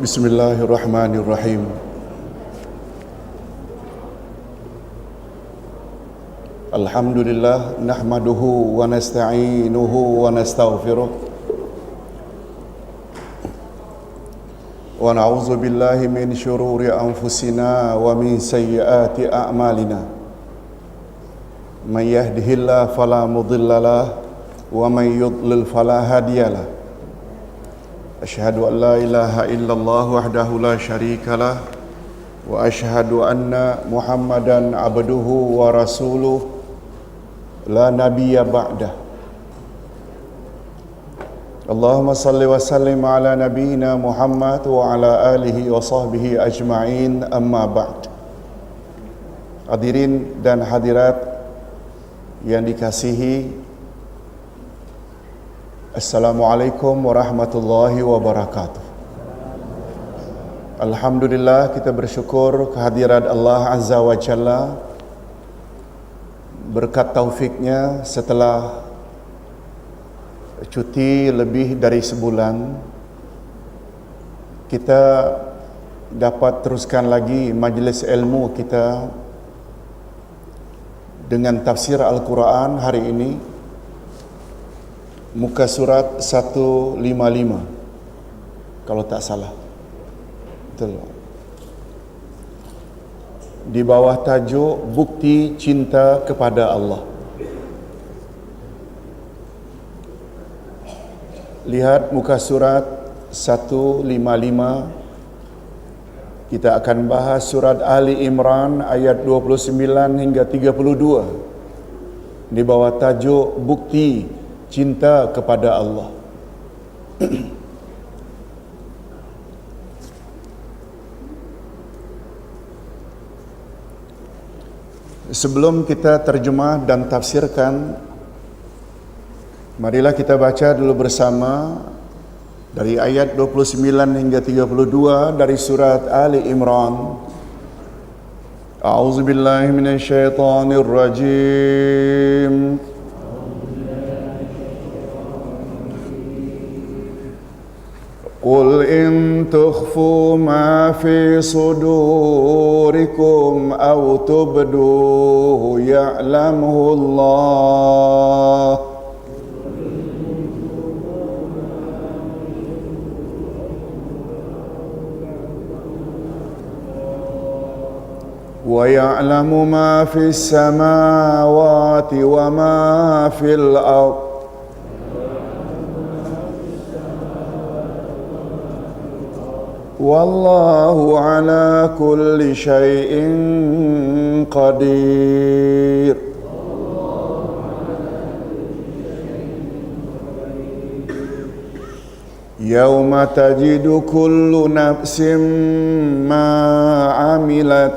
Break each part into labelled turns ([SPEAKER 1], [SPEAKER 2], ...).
[SPEAKER 1] Bismillahirrahmanirrahim. Alhamdulillah nahmaduhu wa nasta'inuhu wa nastaghfiruh wa na'udzu billahi min syururi anfusina wa min sayyiati a'malina. May yahdihillahu fala mudhillalah wa may yudlil fala hadiyalah. Asyhadu an la ilaha illallah wahdahu la syarikalah wa asyhadu anna Muhammadan abduhu wa rasuluh la nabiyya ba'dah. Allahumma salli wa sallim ala nabiyyina Muhammad wa ala alihi wa sahbihi ajma'in, amma ba'd. Hadirin dan hadirat yang dikasihi, Assalamualaikum warahmatullahi wabarakatuh. Alhamdulillah, kita bersyukur kehadirat Allah Azza wa Jalla. Berkat taufiknya, setelah cuti lebih dari sebulan, kita dapat teruskan lagi majlis ilmu kita dengan tafsir Al-Quran hari ini. Muka surat 155 kalau tak salah. Betul. Di bawah tajuk Bukti Cinta kepada Allah. Lihat muka surat 155. Kita akan bahas surat Ali Imran ayat 29 hingga 32. Di bawah tajuk Bukti Cinta kepada Allah. Sebelum kita terjemah dan tafsirkan, marilah kita baca dulu bersama dari ayat 29 hingga 32 dari surat Ali Imran. A'udzubillahi minasyaitonirrajim. Qul in tukhfu ma fi sudurikum aw tubduhu ya'lamuhu Allah. Wa ya'lamu ma fi samawati wa ma fil ardh. Wallahu ala kulli syai'in qadir. Yawma tajidu kullu nafsin ma amilat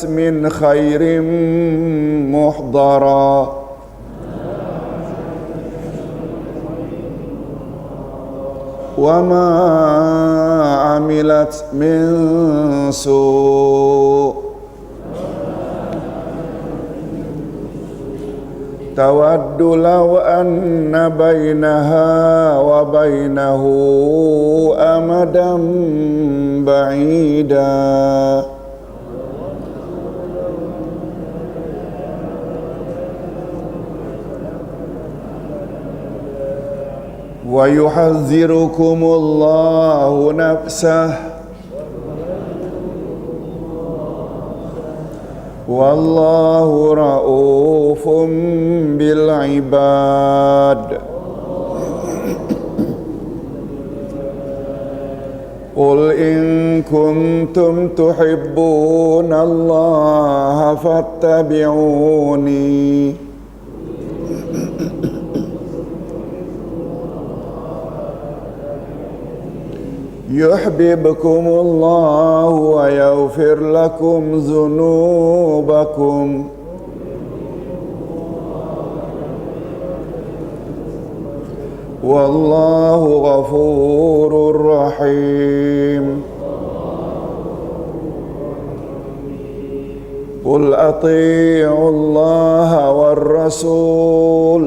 [SPEAKER 1] min khairin muhdara wa ma amilat min su' tawaddu law anna bainaha wa bainahu amadan ba'ida. Wa yuhadhdhirukumullahu nafsah wallahu ra'ufum bil ibad. Qul in kuntum tuhibbunallaha fattabi'uni yuhibbukumullahu wa yaghfir lakum dzunubakum wallahu ghafurur rahim. قل أطيعوا الله والرسول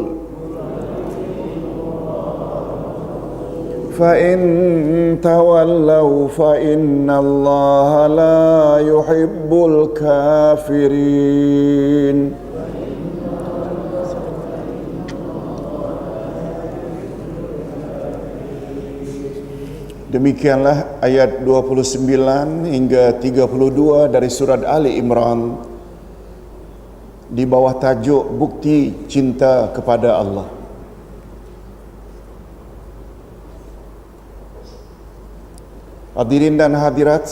[SPEAKER 1] فإن تولوا فإن الله لا يحب الكافرين. Demikianlah ayat 29 hingga 32 dari surat Ali Imran di bawah tajuk Bukti Cinta kepada Allah. Hadirin dan hadirat,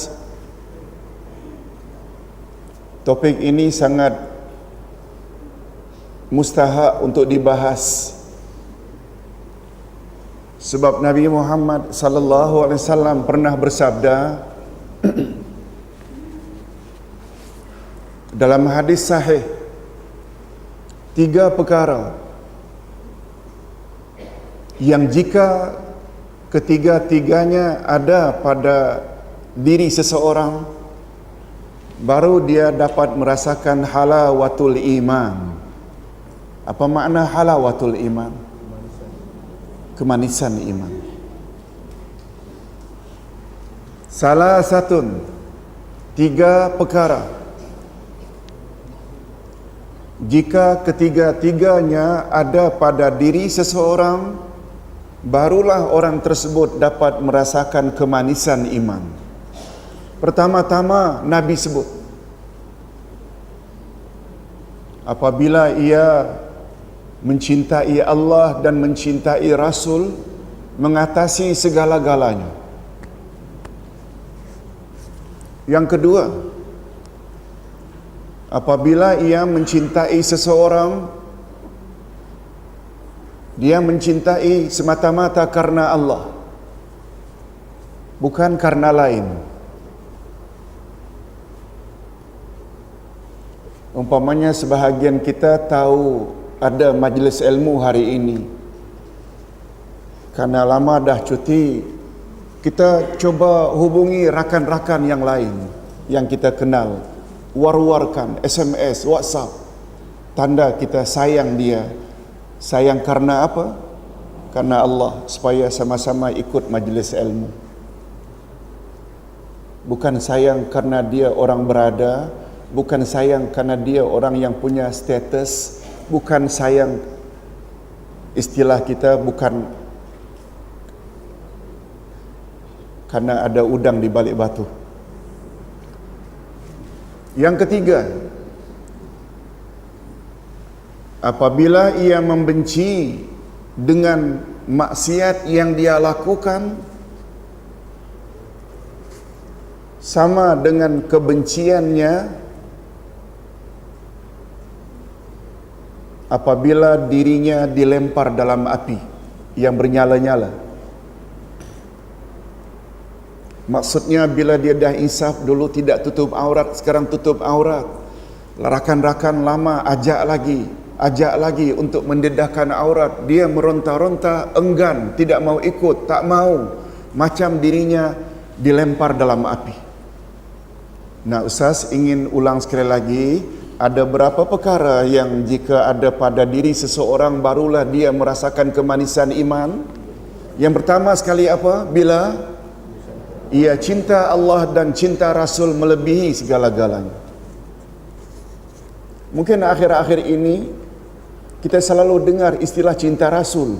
[SPEAKER 1] topik ini sangat mustahak untuk dibahas. Sebab Nabi Muhammad sallallahu alaihi wasallam pernah bersabda dalam hadis sahih, 3 perkara yang jika ketiga-tiganya ada pada diri seseorang, baru dia dapat merasakan halawatul iman. Apa makna halawatul iman? Kemanisan iman. Salah satu 3 perkara, jika ketiga-tiganya ada pada diri seseorang, barulah orang tersebut dapat merasakan kemanisan iman. Pertama-tama Nabi sebut, apabila ia mencintai Allah dan mencintai Rasul mengatasi segala-galanya. Yang kedua, apabila ia mencintai seseorang, dia mencintai semata-mata karena Allah, bukan karena lain. Umpamanya sebahagian kita tahu ada majlis ilmu hari ini, karena lama dah cuti, kita coba hubungi rakan-rakan yang lain yang kita kenal, war-warkan SMS, WhatsApp, tanda kita sayang dia. Sayang karena apa? Karena Allah, supaya sama-sama ikut majlis ilmu. Bukan sayang karena dia orang berada, bukan sayang karena dia orang yang punya status, bukan sayang, istilah kita bukan karena ada udang di balik batu. Yang ketiga, apabila ia membenci dengan maksiat yang dia lakukan, sama dengan kebenciannya apabila dirinya dilempar dalam api yang bernyala-nyala. Maksudnya bila dia dah insaf, dulu tidak tutup aurat, sekarang tutup aurat. Rakan-rakan lama ajak lagi untuk mendedahkan aurat, dia meronta-ronta, enggan, tidak mau ikut, tak mau, macam dirinya dilempar dalam api. Nah, Ustaz ingin ulang sekali lagi, ada berapa perkara yang jika ada pada diri seseorang barulah dia merasakan kemanisan iman? Yang pertama sekali apa? Bila ia cinta Allah dan cinta Rasul melebihi segala-galanya. Mungkin akhir-akhir ini kita selalu dengar istilah cinta Rasul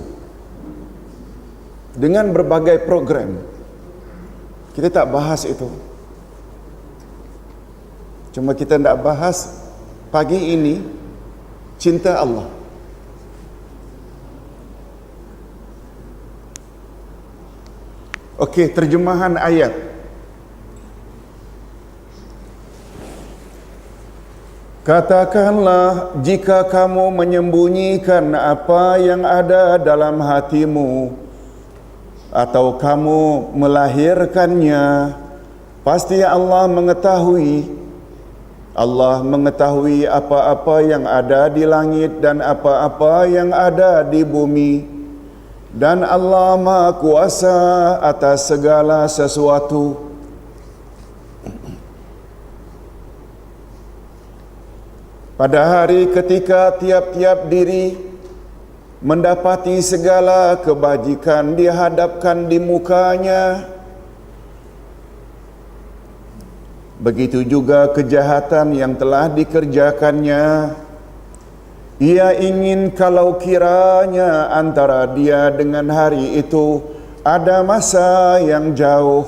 [SPEAKER 1] dengan berbagai program. Kita tak bahas itu. Cuma kita nak bahas pagi ini cinta Allah. Okey, terjemahan ayat. Katakanlah, jika kamu menyembunyikan apa yang ada dalam hatimu atau kamu melahirkannya, pasti Allah mengetahui. Allah mengetahui apa-apa yang ada di langit dan apa-apa yang ada di bumi. Dan Allah Maha Kuasa atas segala sesuatu. pada hari ketika tiap-tiap diri mendapati segala kebajikan dihadapkan di mukanya, begitu juga kejahatan yang telah dikerjakannya. Ia ingin kalau kiranya antara dia dengan hari itu ada masa yang jauh,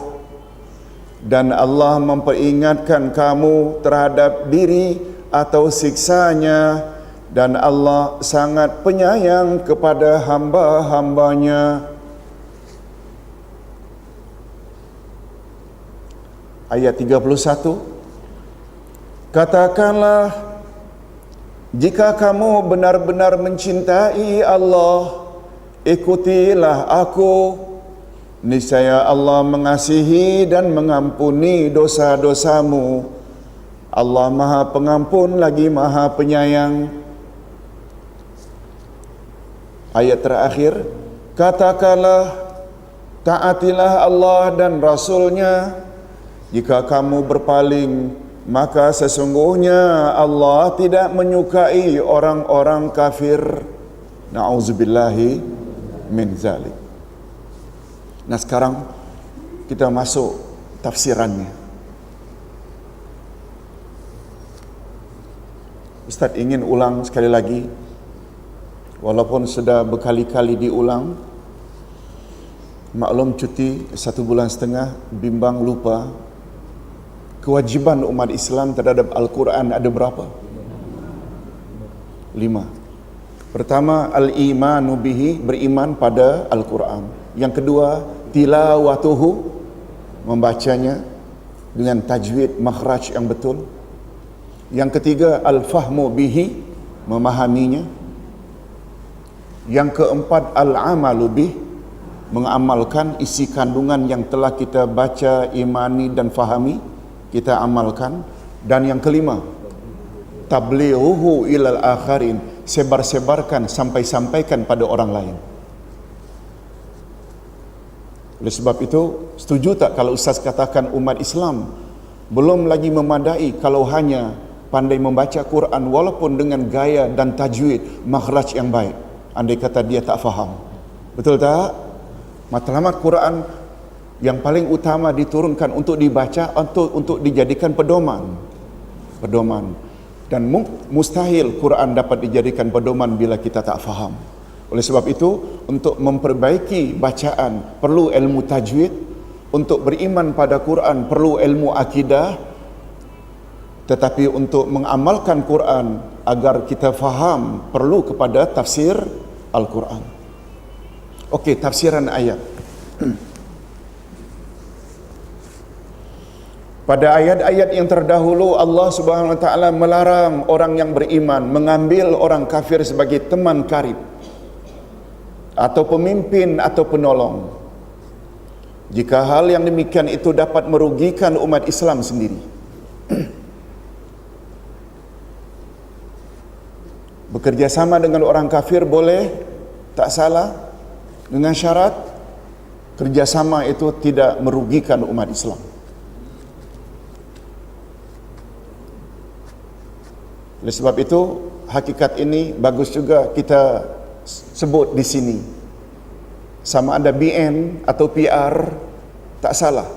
[SPEAKER 1] dan Allah memperingatkan kamu terhadap diri atau siksanya, dan Allah sangat penyayang kepada hamba-hambanya. Ayat 31, katakanlah, jika kamu benar-benar mencintai Allah, ikutilah aku. Niscaya Allah mengasihi dan mengampuni dosa-dosamu. Allah Maha Pengampun lagi Maha Penyayang. Ayat terakhir, katakanlah, taatilah Allah dan Rasul-Nya. Jika kamu berpaling, maka sesungguhnya Allah tidak menyukai orang-orang kafir. Na'udzubillahi min zalik. Nah, sekarang kita masuk tafsirannya. Ustaz ingin ulang sekali lagi, walaupun sudah berkali-kali diulang. Maklum cuti 1 bulan setengah, bimbang lupa. Kewajiban umat Islam terhadap Al-Quran ada berapa? 5. Pertama, al-imanu bihi, beriman pada Al-Quran. Yang kedua, tilawatuhu, membacanya dengan tajwid makhraj yang betul. Yang ketiga, al-fahmu bihi, memahaminya. Yang keempat, al-amalu bih, mengamalkan isi kandungan yang telah kita baca, imani dan fahami, kita amalkan. Dan yang kelima, tablighuhu ilal akharin, sebar-sebarkan, sampaikan pada orang lain. Oleh sebab itu, setuju tak kalau Ustaz katakan umat Islam belum lagi memadai kalau hanya pandai membaca Quran walaupun dengan gaya dan tajwid, makhraj yang baik. Andai kata dia tak faham. Betul tak? Matlamat Quran yang paling utama diturunkan untuk dibaca, untuk dijadikan pedoman. Dan mustahil Quran dapat dijadikan pedoman bila kita tak faham. Oleh sebab itu, untuk memperbaiki bacaan perlu ilmu tajwid, untuk beriman pada Quran perlu ilmu akidah, tetapi untuk mengamalkan Quran agar kita faham perlu kepada tafsir Al-Quran. Okey, tafsiran ayat. Pada ayat-ayat yang terdahulu, Allah Subhanahu Wa Taala melarang orang yang beriman mengambil orang kafir sebagai teman karib atau pemimpin atau penolong, jika hal yang demikian itu dapat merugikan umat Islam sendiri. Bekerja sama dengan orang kafir boleh, tak salah, dengan syarat kerjasama itu tidak merugikan umat Islam. Oleh sebab itu, hakikat ini bagus juga kita sebut di sini. Sama ada BN atau PR, tak salah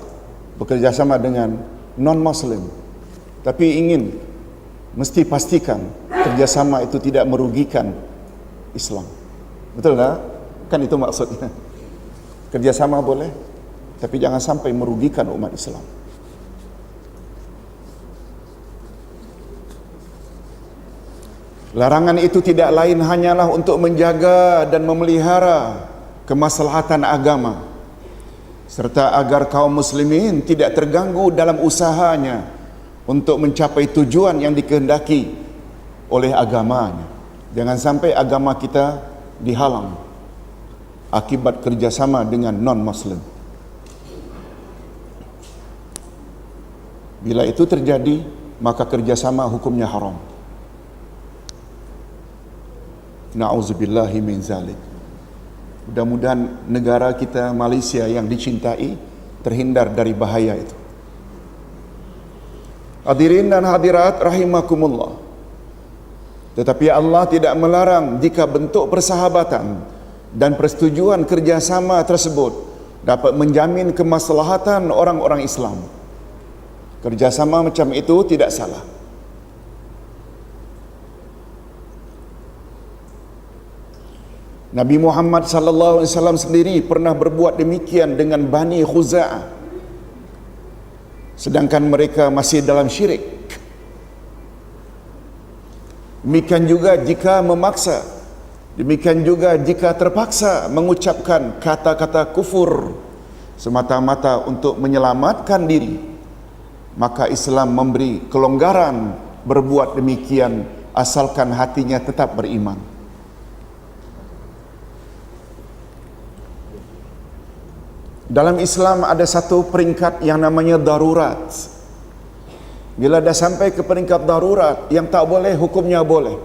[SPEAKER 1] bekerjasama dengan non-Muslim, tapi mesti pastikan kerjasama itu tidak merugikan Islam. Betul tak? Kan itu maksudnya. Kerjasama boleh, tapi jangan sampai merugikan umat Islam. Larangan itu tidak lain hanyalah untuk menjaga dan memelihara kemaslahatan agama, serta agar kaum muslimin tidak terganggu dalam usahanya untuk mencapai tujuan yang dikehendaki oleh agamanya. Jangan sampai agama kita dihalang akibat kerjasama dengan non-Muslim. Bila itu terjadi, maka kerjasama hukumnya haram. Na'udzubillahi min zalik. Mudah-mudahan negara kita Malaysia yang dicintai terhindar dari bahaya itu. Hadirin dan hadirat rahimakumullah. Tetapi Allah tidak melarang jika bentuk persahabatan dan persetujuan kerjasama tersebut dapat menjamin kemaslahatan orang-orang Islam. Kerjasama macam itu tidak salah. Nabi Muhammad sallallahu alaihi wasallam sendiri pernah berbuat demikian dengan Bani Khuza'ah, sedangkan mereka masih dalam syirik. Demikian juga jika memaksa, demikian juga jika terpaksa mengucapkan kata-kata kufur semata-mata untuk menyelamatkan diri, maka Islam memberi kelonggaran berbuat demikian asalkan hatinya tetap beriman. Dalam Islam ada satu peringkat yang namanya darurat. Bila dah sampai ke peringkat darurat, yang tak boleh hukumnya boleh.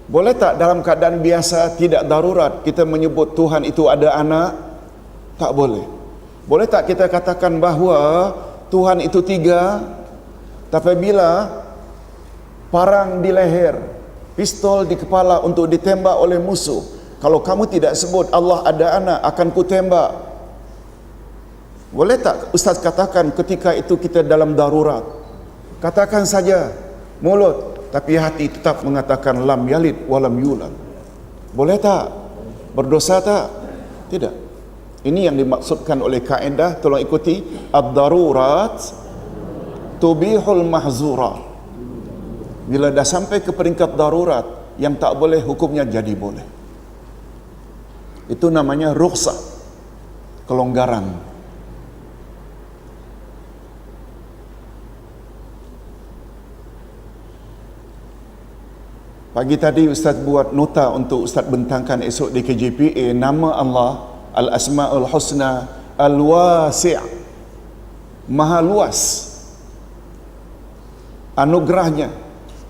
[SPEAKER 1] Boleh tak dalam keadaan biasa tidak darurat kita menyebut Tuhan itu ada anak? Tak boleh. Boleh tak kita katakan bahawa Tuhan itu tiga? Tapi bila parang di leher, pistol di kepala untuk ditembak oleh musuh, kalau kamu tidak sebut Allah ada anak, akan ku tembak. Boleh tak Ustaz katakan ketika itu kita dalam darurat? Katakan saja mulut, tapi hati tetap mengatakan lam yalid walam yulad. Boleh tak? Berdosa tak? Tidak. Ini yang dimaksudkan oleh kaedah, tolong ikuti, ad-darurat tubihul mahzura. Bila dah sampai ke peringkat darurat, yang tak boleh hukumnya jadi boleh. Itu namanya rukhsah, kelonggaran. Pagi tadi Ustaz buat nota untuk Ustaz bentangkan esok di KJPA, nama Allah Al-Asma'ul Husna Al-Wasi', Maha luas anugerahnya,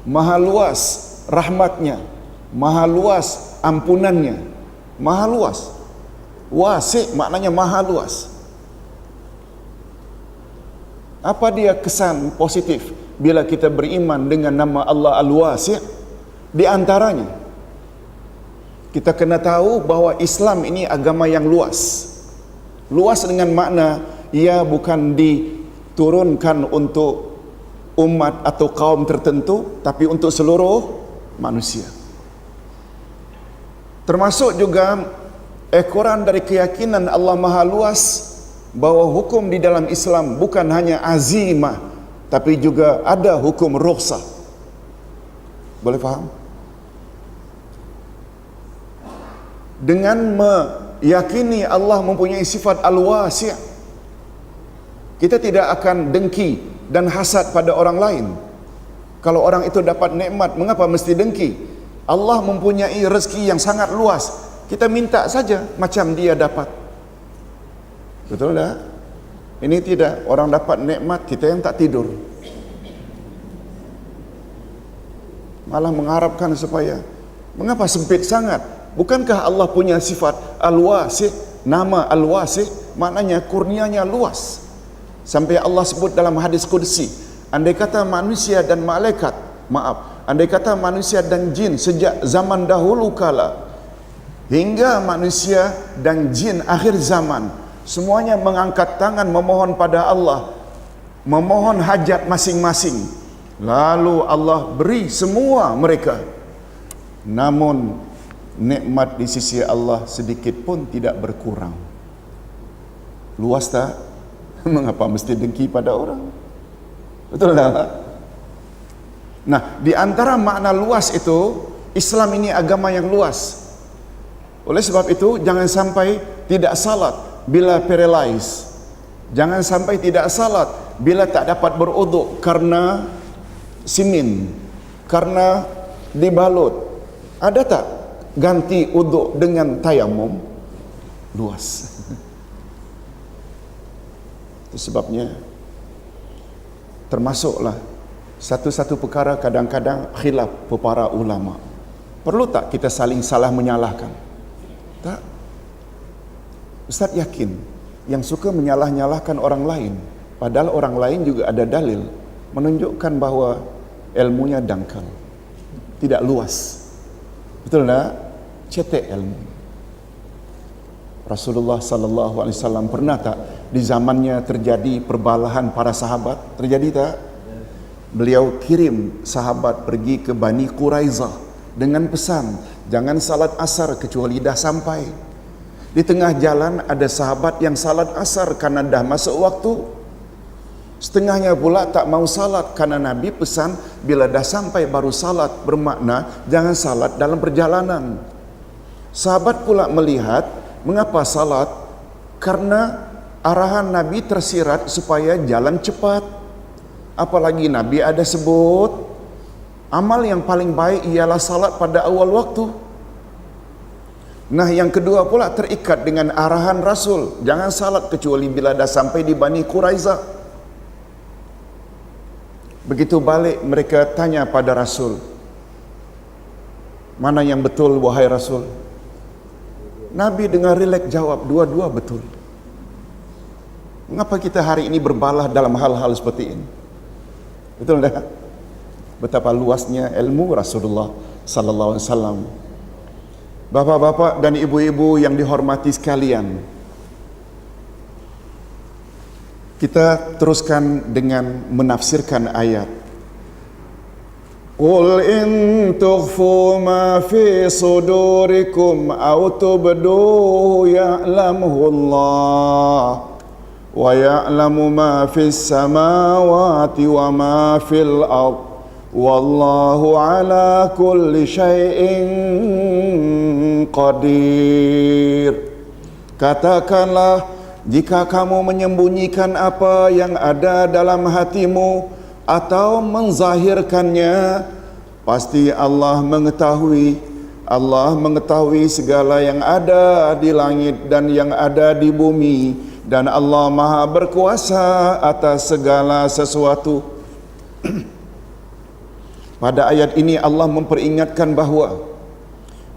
[SPEAKER 1] maha luas rahmatnya, maha luas ampunannya, maha luas. Wasi' maknanya maha luas. Apa dia kesan positif bila kita beriman dengan nama Allah Al-Wasi'? Di antaranya, kita kena tahu bahawa Islam ini agama yang luas. Luas dengan makna ia bukan diturunkan untuk umat atau kaum tertentu, tapi untuk seluruh manusia. Termasuk juga ekoran dari keyakinan Allah Maha Luas bahawa hukum di dalam Islam bukan hanya azimah, tapi juga ada hukum rukhsah. Boleh faham? Dengan meyakini Allah mempunyai sifat al-wasi', kita tidak akan dengki dan hasad pada orang lain. Kalau orang itu dapat nikmat, mengapa mesti dengki? Allah mempunyai rezeki yang sangat luas, kita minta saja macam dia dapat. Betul tak? Ini tidak, orang dapat nikmat, kita yang tak tidur, malah mengharapkan supaya, mengapa sempit sangat? Bukankah Allah punya sifat al-wasi'? Nama al-wasi' maknanya kurnianya luas. Sampai Allah sebut dalam hadis qudsi, andai kata manusia dan malaikat, andai kata manusia dan jin sejak zaman dahulu kala hingga manusia dan jin akhir zaman, semuanya mengangkat tangan memohon pada Allah, memohon hajat masing-masing, lalu Allah beri semua mereka, namun nikmat di sisi Allah sedikit pun tidak berkurang. Luas tak? Mengapa mesti dengki pada orang? Betul tak? Nah, di antara makna luas itu, Islam ini agama yang luas. Oleh sebab itu, jangan sampai tidak salat bila paralyzed. Jangan sampai tidak salat bila tak dapat beruduk karena simin, karena dibalut. Ada tak ganti uduk dengan tayamum? Luas. Itu sebabnya termasuklah satu-satu perkara kadang-kadang khilaf para ulama. Perlu tak kita saling salah menyalahkan? Tak. Ustaz yakin yang suka menyalah-nyalahkan orang lain, padahal orang lain juga ada dalil menunjukkan bahawa ilmunya dangkal. tidak luas. Betul tak? Cetek ilmu. Rasulullah sallallahu alaihi wasallam pernah tak di zamannya terjadi perbalahan para sahabat? Terjadi tak? Beliau kirim sahabat pergi ke Bani Quraizah dengan pesan, jangan salat asar kecuali dah sampai. Di tengah jalan ada sahabat yang salat asar karena dah masuk waktu. Setengahnya pula tak mau salat karena Nabi pesan bila dah sampai baru salat, bermakna jangan salat dalam perjalanan. Sahabat pula melihat, mengapa salat? Karena arahan Nabi tersirat supaya jalan cepat. Apalagi Nabi ada sebut amal yang paling baik ialah salat pada awal waktu. Nah, yang kedua pula terikat dengan arahan Rasul, jangan salat kecuali bila dah sampai di Bani Quraizah. Begitu balik mereka tanya pada Rasul, mana yang betul wahai Rasul? Nabi dengan rileks jawab, dua-dua betul. Mengapa kita hari ini berbalah dalam hal-hal seperti ini? Betul tak? Betapa luasnya ilmu Rasulullah sallallahu alaihi wasallam. Bapak-bapak dan ibu-ibu yang dihormati sekalian, kita teruskan dengan menafsirkan ayat. Qul in tukhfu ma fi sudurikum aw tubduhu ya'lamuhu Allah wa ya'lamu ma fis samawati wa ma fil ard wallahu ala kulli syai'in qadir. Katakanlah, jika kamu menyembunyikan apa yang ada dalam hatimu atau menzahirkannya, pasti Allah mengetahui. Allah mengetahui segala yang ada di langit dan yang ada di bumi, dan Allah Maha berkuasa atas segala sesuatu. Pada ayat ini Allah memperingatkan bahawa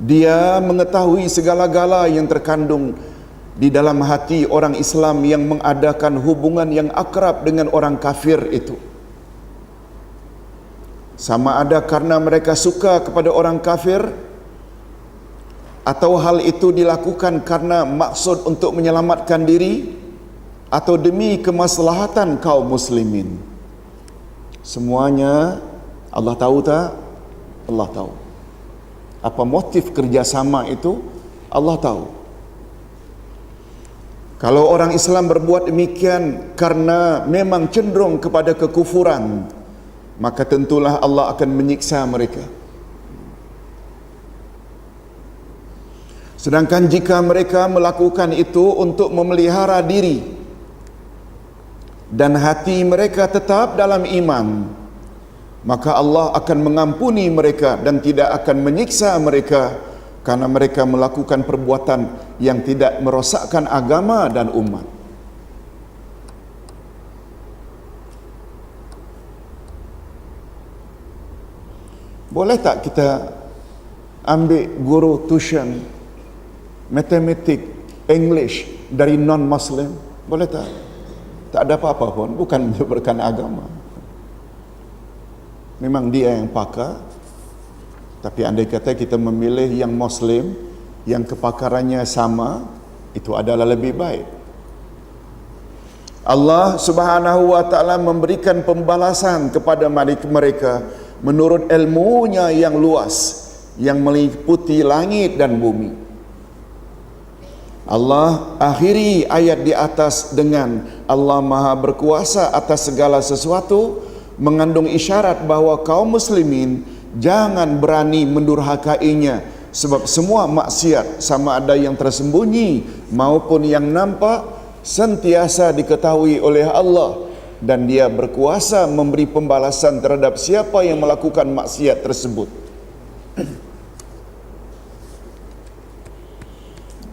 [SPEAKER 1] Dia mengetahui segala-gala yang terkandung di dalam hati orang Islam yang mengadakan hubungan yang akrab dengan orang kafir itu. Sama ada karena mereka suka kepada orang kafir, atau hal itu dilakukan karena maksud untuk menyelamatkan diri, atau demi kemaslahatan kaum muslimin. Semuanya Allah tahu tak? Allah tahu. Apa motif kerjasama itu? Allah tahu. Kalau orang Islam berbuat demikian karena memang cenderung kepada kekufuran, maka tentulah Allah akan menyiksa mereka. Sedangkan jika mereka melakukan itu untuk memelihara diri dan hati mereka tetap dalam iman, maka Allah akan mengampuni mereka dan tidak akan menyiksa mereka karena mereka melakukan perbuatan yang tidak merosakkan agama dan umat. Boleh tak kita ambil guru tuition matematik, English dari non-Muslim? Boleh tak? Tak ada apa-apa pun, bukan menyebarkan agama. Memang dia yang pakar, tapi andai kata kita memilih yang Muslim, yang kepakarannya sama, itu adalah lebih baik. Allah Subhanahu wa ta'ala memberikan pembalasan kepada mereka menurut ilmunya yang luas, yang meliputi langit dan bumi. Allah akhiri ayat di atas dengan Allah Maha berkuasa atas segala sesuatu, mengandung isyarat bahawa kaum muslimin jangan berani mendurhakainya, sebab semua maksiat, sama ada yang tersembunyi maupun yang nampak, sentiasa diketahui oleh Allah, dan Dia berkuasa memberi pembalasan terhadap siapa yang melakukan maksiat tersebut.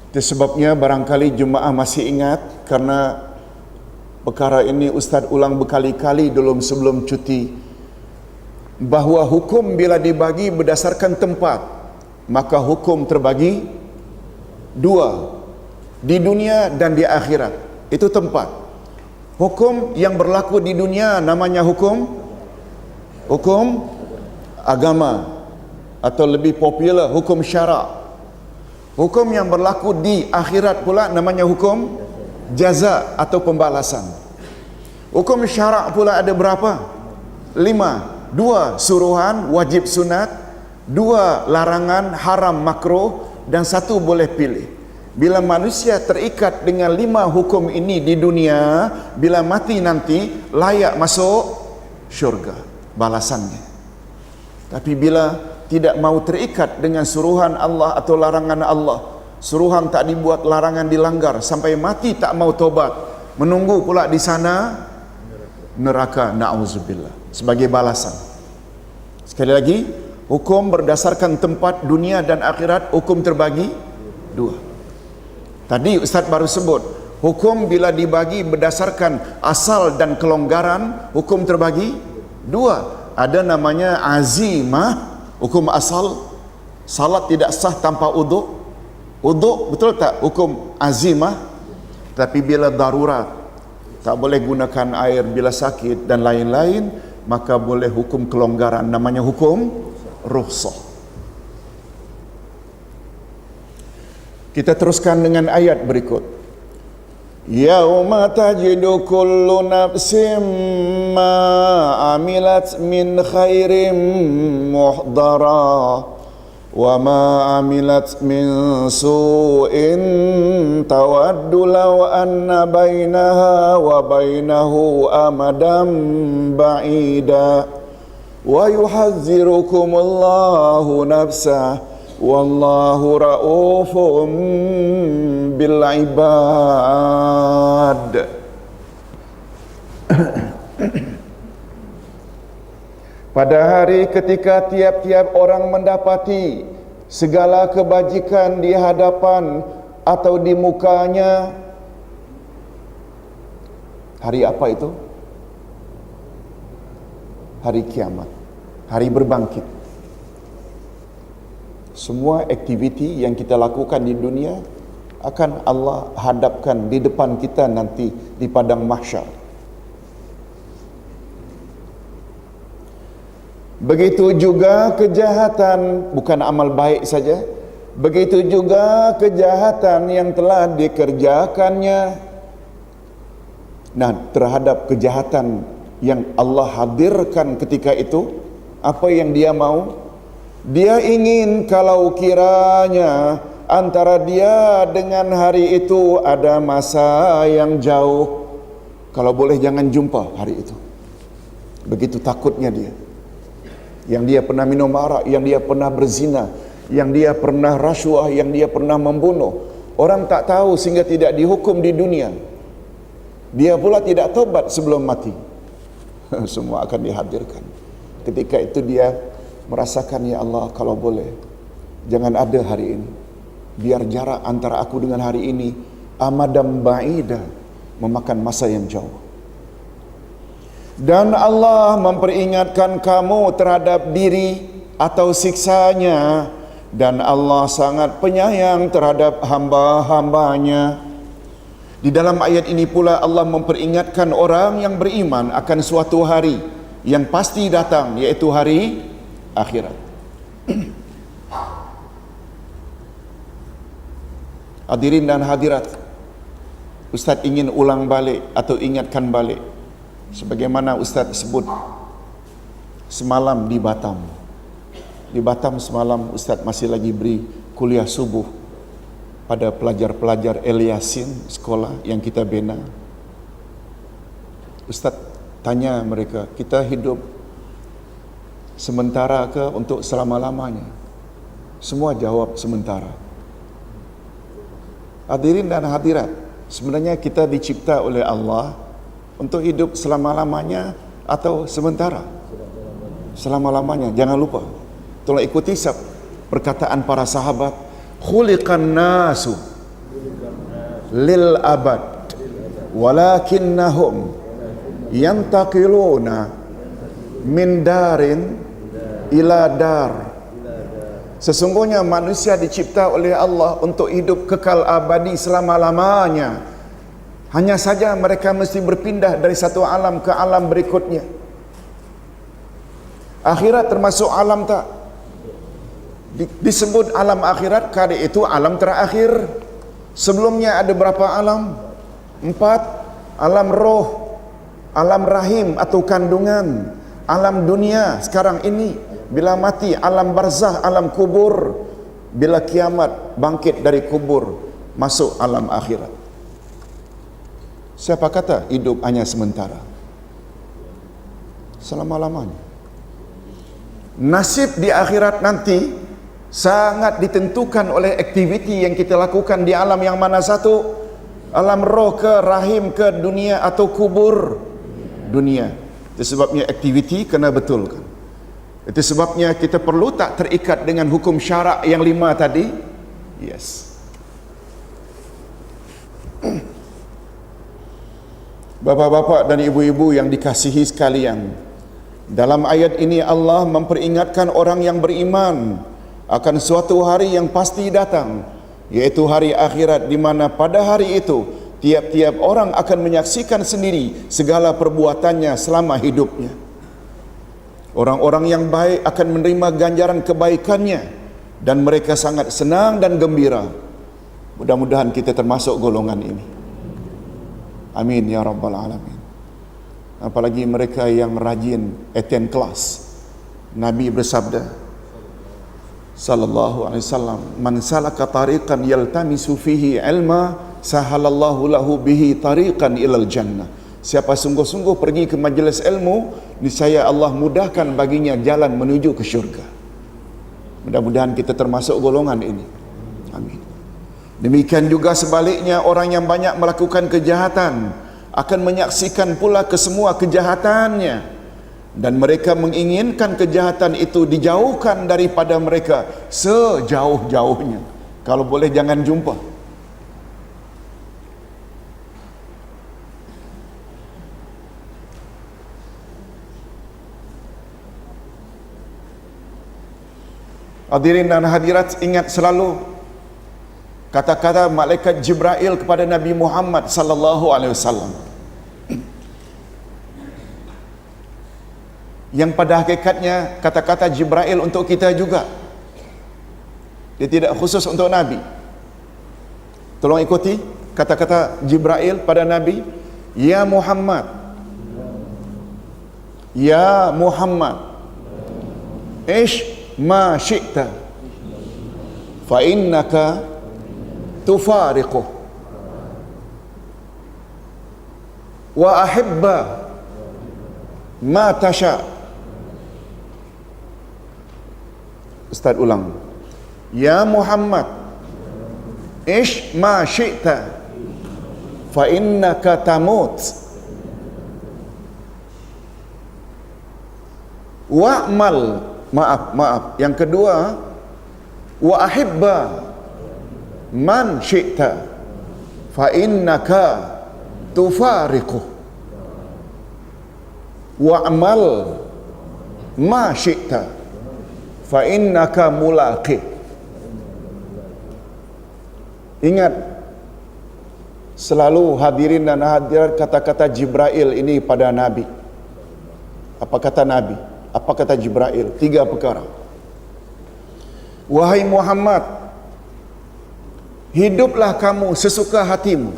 [SPEAKER 1] Itu sebabnya barangkali jemaah masih ingat, karena perkara ini Ustaz ulang berkali-kali sebelum cuti, bahawa hukum bila dibagi berdasarkan tempat, maka hukum terbagi dua, di dunia dan di akhirat. Itu tempat. Hukum yang berlaku di dunia namanya hukum agama. atau lebih popular hukum syarak. Hukum yang berlaku di akhirat pula namanya hukum jaza atau pembalasan. Hukum syarak pula ada berapa? 5. 2 suruhan wajib sunat, 2 larangan haram makruh, dan 1 boleh pilih. Bila manusia terikat dengan 5 hukum ini di dunia, bila mati nanti layak masuk syurga balasannya. Tapi bila tidak mau terikat dengan suruhan Allah atau larangan Allah, suruhan tak dibuat, larangan dilanggar, sampai mati tak mau tobat, menunggu pula di sana neraka, na'udzubillah, sebagai balasan. Sekali lagi, hukum berdasarkan tempat dunia dan akhirat, hukum terbagi 2. Tadi Ustaz baru sebut, hukum bila dibagi berdasarkan asal dan kelonggaran, hukum terbagi 2. Ada namanya azimah, hukum asal, salat tidak sah tanpa uduk. Uduk, betul tak? Hukum azimah. Tapi bila darurat, tak boleh gunakan air bila sakit dan lain-lain, maka boleh hukum kelonggaran, namanya hukum rukhsah. Kita teruskan dengan ayat berikut. Yauma tajidu kullu nafsin ma amilat min khairin muhdara wa ma amilat min su'in tawaddu law anna bainaha wa bainahu amadan ba'ida wa yuhadzirukumullahu nafsah wallahu ra'ufum bil ibad. Pada hari ketika tiap-tiap orang mendapati segala kebajikan di hadapan atau di mukanya. Hari apa itu? Hari kiamat, hari berbangkit. Semua aktiviti yang kita lakukan di dunia akan Allah hadapkan di depan kita nanti di padang mahsyar. Begitu juga kejahatan, bukan amal baik saja. Begitu juga kejahatan yang telah dikerjakannya. Nah, terhadap kejahatan yang Allah hadirkan ketika itu, apa yang dia mau? Dia ingin kalau kiranya antara dia dengan hari itu ada masa yang jauh. Kalau boleh jangan jumpa hari itu. Begitu takutnya dia. Yang dia pernah minum arak, yang dia pernah berzina, yang dia pernah rasuah, yang dia pernah membunuh. Orang tak tahu sehingga tidak dihukum di dunia. Dia pula tidak tobat sebelum mati. Semua akan dihadirkan. Ketika itu dia merasakan, ya Allah, kalau boleh jangan ada hari ini. Biar jarak antara aku dengan hari ini amadam ba'ida, memakan masa yang jauh. Dan Allah memperingatkan kamu terhadap diri atau siksanya. Dan Allah sangat penyayang terhadap hamba-hambanya. Di dalam ayat ini pula Allah memperingatkan orang yang beriman akan suatu hari yang pasti datang, yaitu hari akhirat. Hadirin dan hadirat, Ustaz ingin ulang balik atau ingatkan balik sebagaimana Ustaz sebut semalam di Batam. Di Batam semalam Ustaz masih lagi beri kuliah subuh pada pelajar-pelajar Eliasin sekolah yang kita bina. Ustaz tanya mereka, kita hidup sementara ke untuk selama-lamanya? Semua jawab sementara. Hadirin dan hadirat, sebenarnya kita dicipta oleh Allah untuk hidup selama-lamanya atau sementara? Selama-lamanya. Jangan lupa, tolong ikuti perkataan para sahabat, khuliqan nasu lil abad walakinnahum yantaqiluna min darin ila dar. Sesungguhnya manusia dicipta oleh Allah untuk hidup kekal abadi selama-lamanya. Hanya saja mereka mesti berpindah dari satu alam ke alam berikutnya. Akhirat termasuk alam tak? Disebut alam akhirat kerana itu alam terakhir. Sebelumnya ada berapa alam? 4. Alam roh, alam rahim atau kandungan, alam dunia sekarang ini, bila mati alam barzah, alam kubur, bila kiamat bangkit dari kubur masuk alam akhirat. Siapa kata hidup hanya sementara? Selama-lamanya. Nasib di akhirat nanti sangat ditentukan oleh aktiviti yang kita lakukan di alam yang mana satu? Alam roh ke, rahim ke, dunia atau kubur? Dunia. Itu sebabnya aktiviti kena betulkan. Itu sebabnya kita perlu tak terikat dengan hukum syarak yang 5 tadi. Yes. Bapa-bapa dan ibu-ibu yang dikasihi sekalian, dalam ayat ini Allah memperingatkan orang yang beriman akan suatu hari yang pasti datang, yaitu hari akhirat, di mana pada hari itu tiap-tiap orang akan menyaksikan sendiri segala perbuatannya selama hidupnya. Orang-orang yang baik akan menerima ganjaran kebaikannya dan mereka sangat senang dan gembira. Mudah-mudahan kita termasuk golongan ini. Amin ya rabbal alamin. Apalagi mereka yang rajin attend kelas. Nabi bersabda sallallahu alaihi wasallam, man salaka tariqan yaltamisu fihi ilma sahalallahu lahu bihi tariqan ilal jannah. Siapa sungguh-sungguh pergi ke majlis ilmu, niscaya Allah mudahkan baginya jalan menuju ke syurga. Mudah-mudahan kita termasuk golongan ini. Amin. Demikian juga sebaliknya, orang yang banyak melakukan kejahatan akan menyaksikan pula kesemua kejahatannya, dan mereka menginginkan kejahatan itu dijauhkan daripada mereka sejauh-jauhnya. Kalau boleh jangan jumpa. Hadirin dan hadirat, ingat selalu kata-kata malaikat Jibril kepada Nabi Muhammad sallallahu alaihi wasallam, yang pada hakikatnya kata-kata Jibril untuk kita juga. Dia tidak khusus untuk Nabi. Tolong ikuti kata-kata Jibril pada Nabi. Ya Muhammad, ya Muhammad, ish ma syi'ta fa innaka tufariquh wa ahibba ma tasha. Ustaz ulang. Ya Muhammad, ish ma syi'ta fa innaka tamut wa'mal, maaf, yang kedua, wa ahibba man syi'ta fa innaka tufariquh wa'mal ma syi'ta fa innaka mulaqi. Ingat selalu hadirin dan hadirat kata-kata Jibril ini pada Nabi. Apa kata Nabi? Apa kata Jibril? 3 perkara. Wahai Muhammad, hiduplah kamu sesuka hatimu,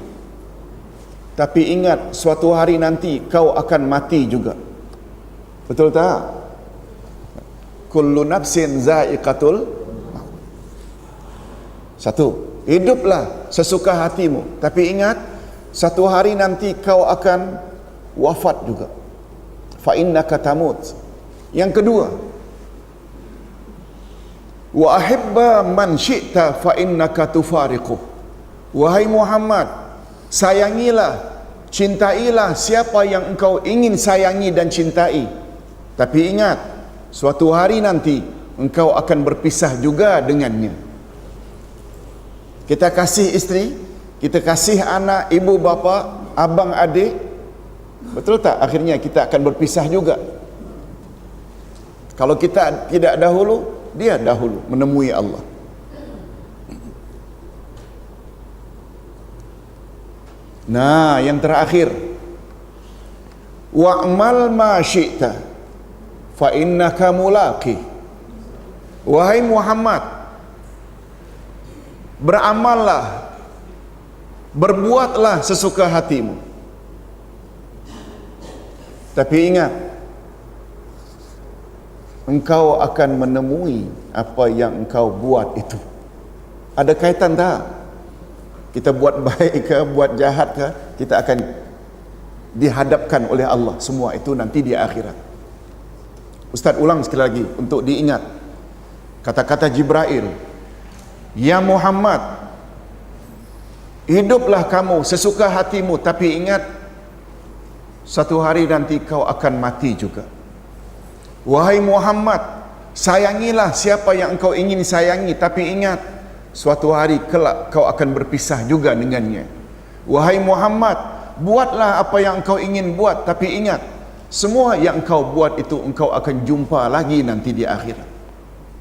[SPEAKER 1] tapi ingat suatu hari nanti kau akan mati juga. Betul tak? Kullu nafsin za'iqatul maut. 1. Hiduplah sesuka hatimu, tapi ingat satu hari nanti kau akan wafat juga. Fa innaka tamut. Yang kedua, wa ahibba man syi'ta fa innaka tufariquh. Wahai Muhammad, sayangilah, cintailah siapa yang engkau ingin sayangi dan cintai, tapi ingat suatu hari nanti engkau akan berpisah juga dengannya. Kita kasih isteri, kita kasih anak, ibu bapa, abang adik, betul tak? Akhirnya kita akan berpisah juga. Kalau kita tidak dahulu, dia dahulu menemui Allah. Nah, yang terakhir, wa'mal ma syi'ta fa innaka mulaqi Wahai Muhammad, beramallah, berbuatlah sesuka hatimu. Tapi ingat, engkau akan menemui apa yang engkau buat itu. Ada kaitan tak? Kita buat baik ke, buat jahat ke, kita akan dihadapkan oleh Allah. Semua itu nanti di akhirat. Ustaz ulang sekali lagi untuk diingat kata-kata Jibril, ya Muhammad, hiduplah kamu sesuka hatimu, tapi ingat satu hari nanti kau akan mati juga. Wahai Muhammad, sayangilah siapa yang engkau ingin sayangi, tapi ingat suatu hari kelak kau akan berpisah juga dengannya. Wahai Muhammad, buatlah apa yang engkau ingin buat, tapi ingat semua yang engkau buat itu engkau akan jumpa lagi nanti di akhirat.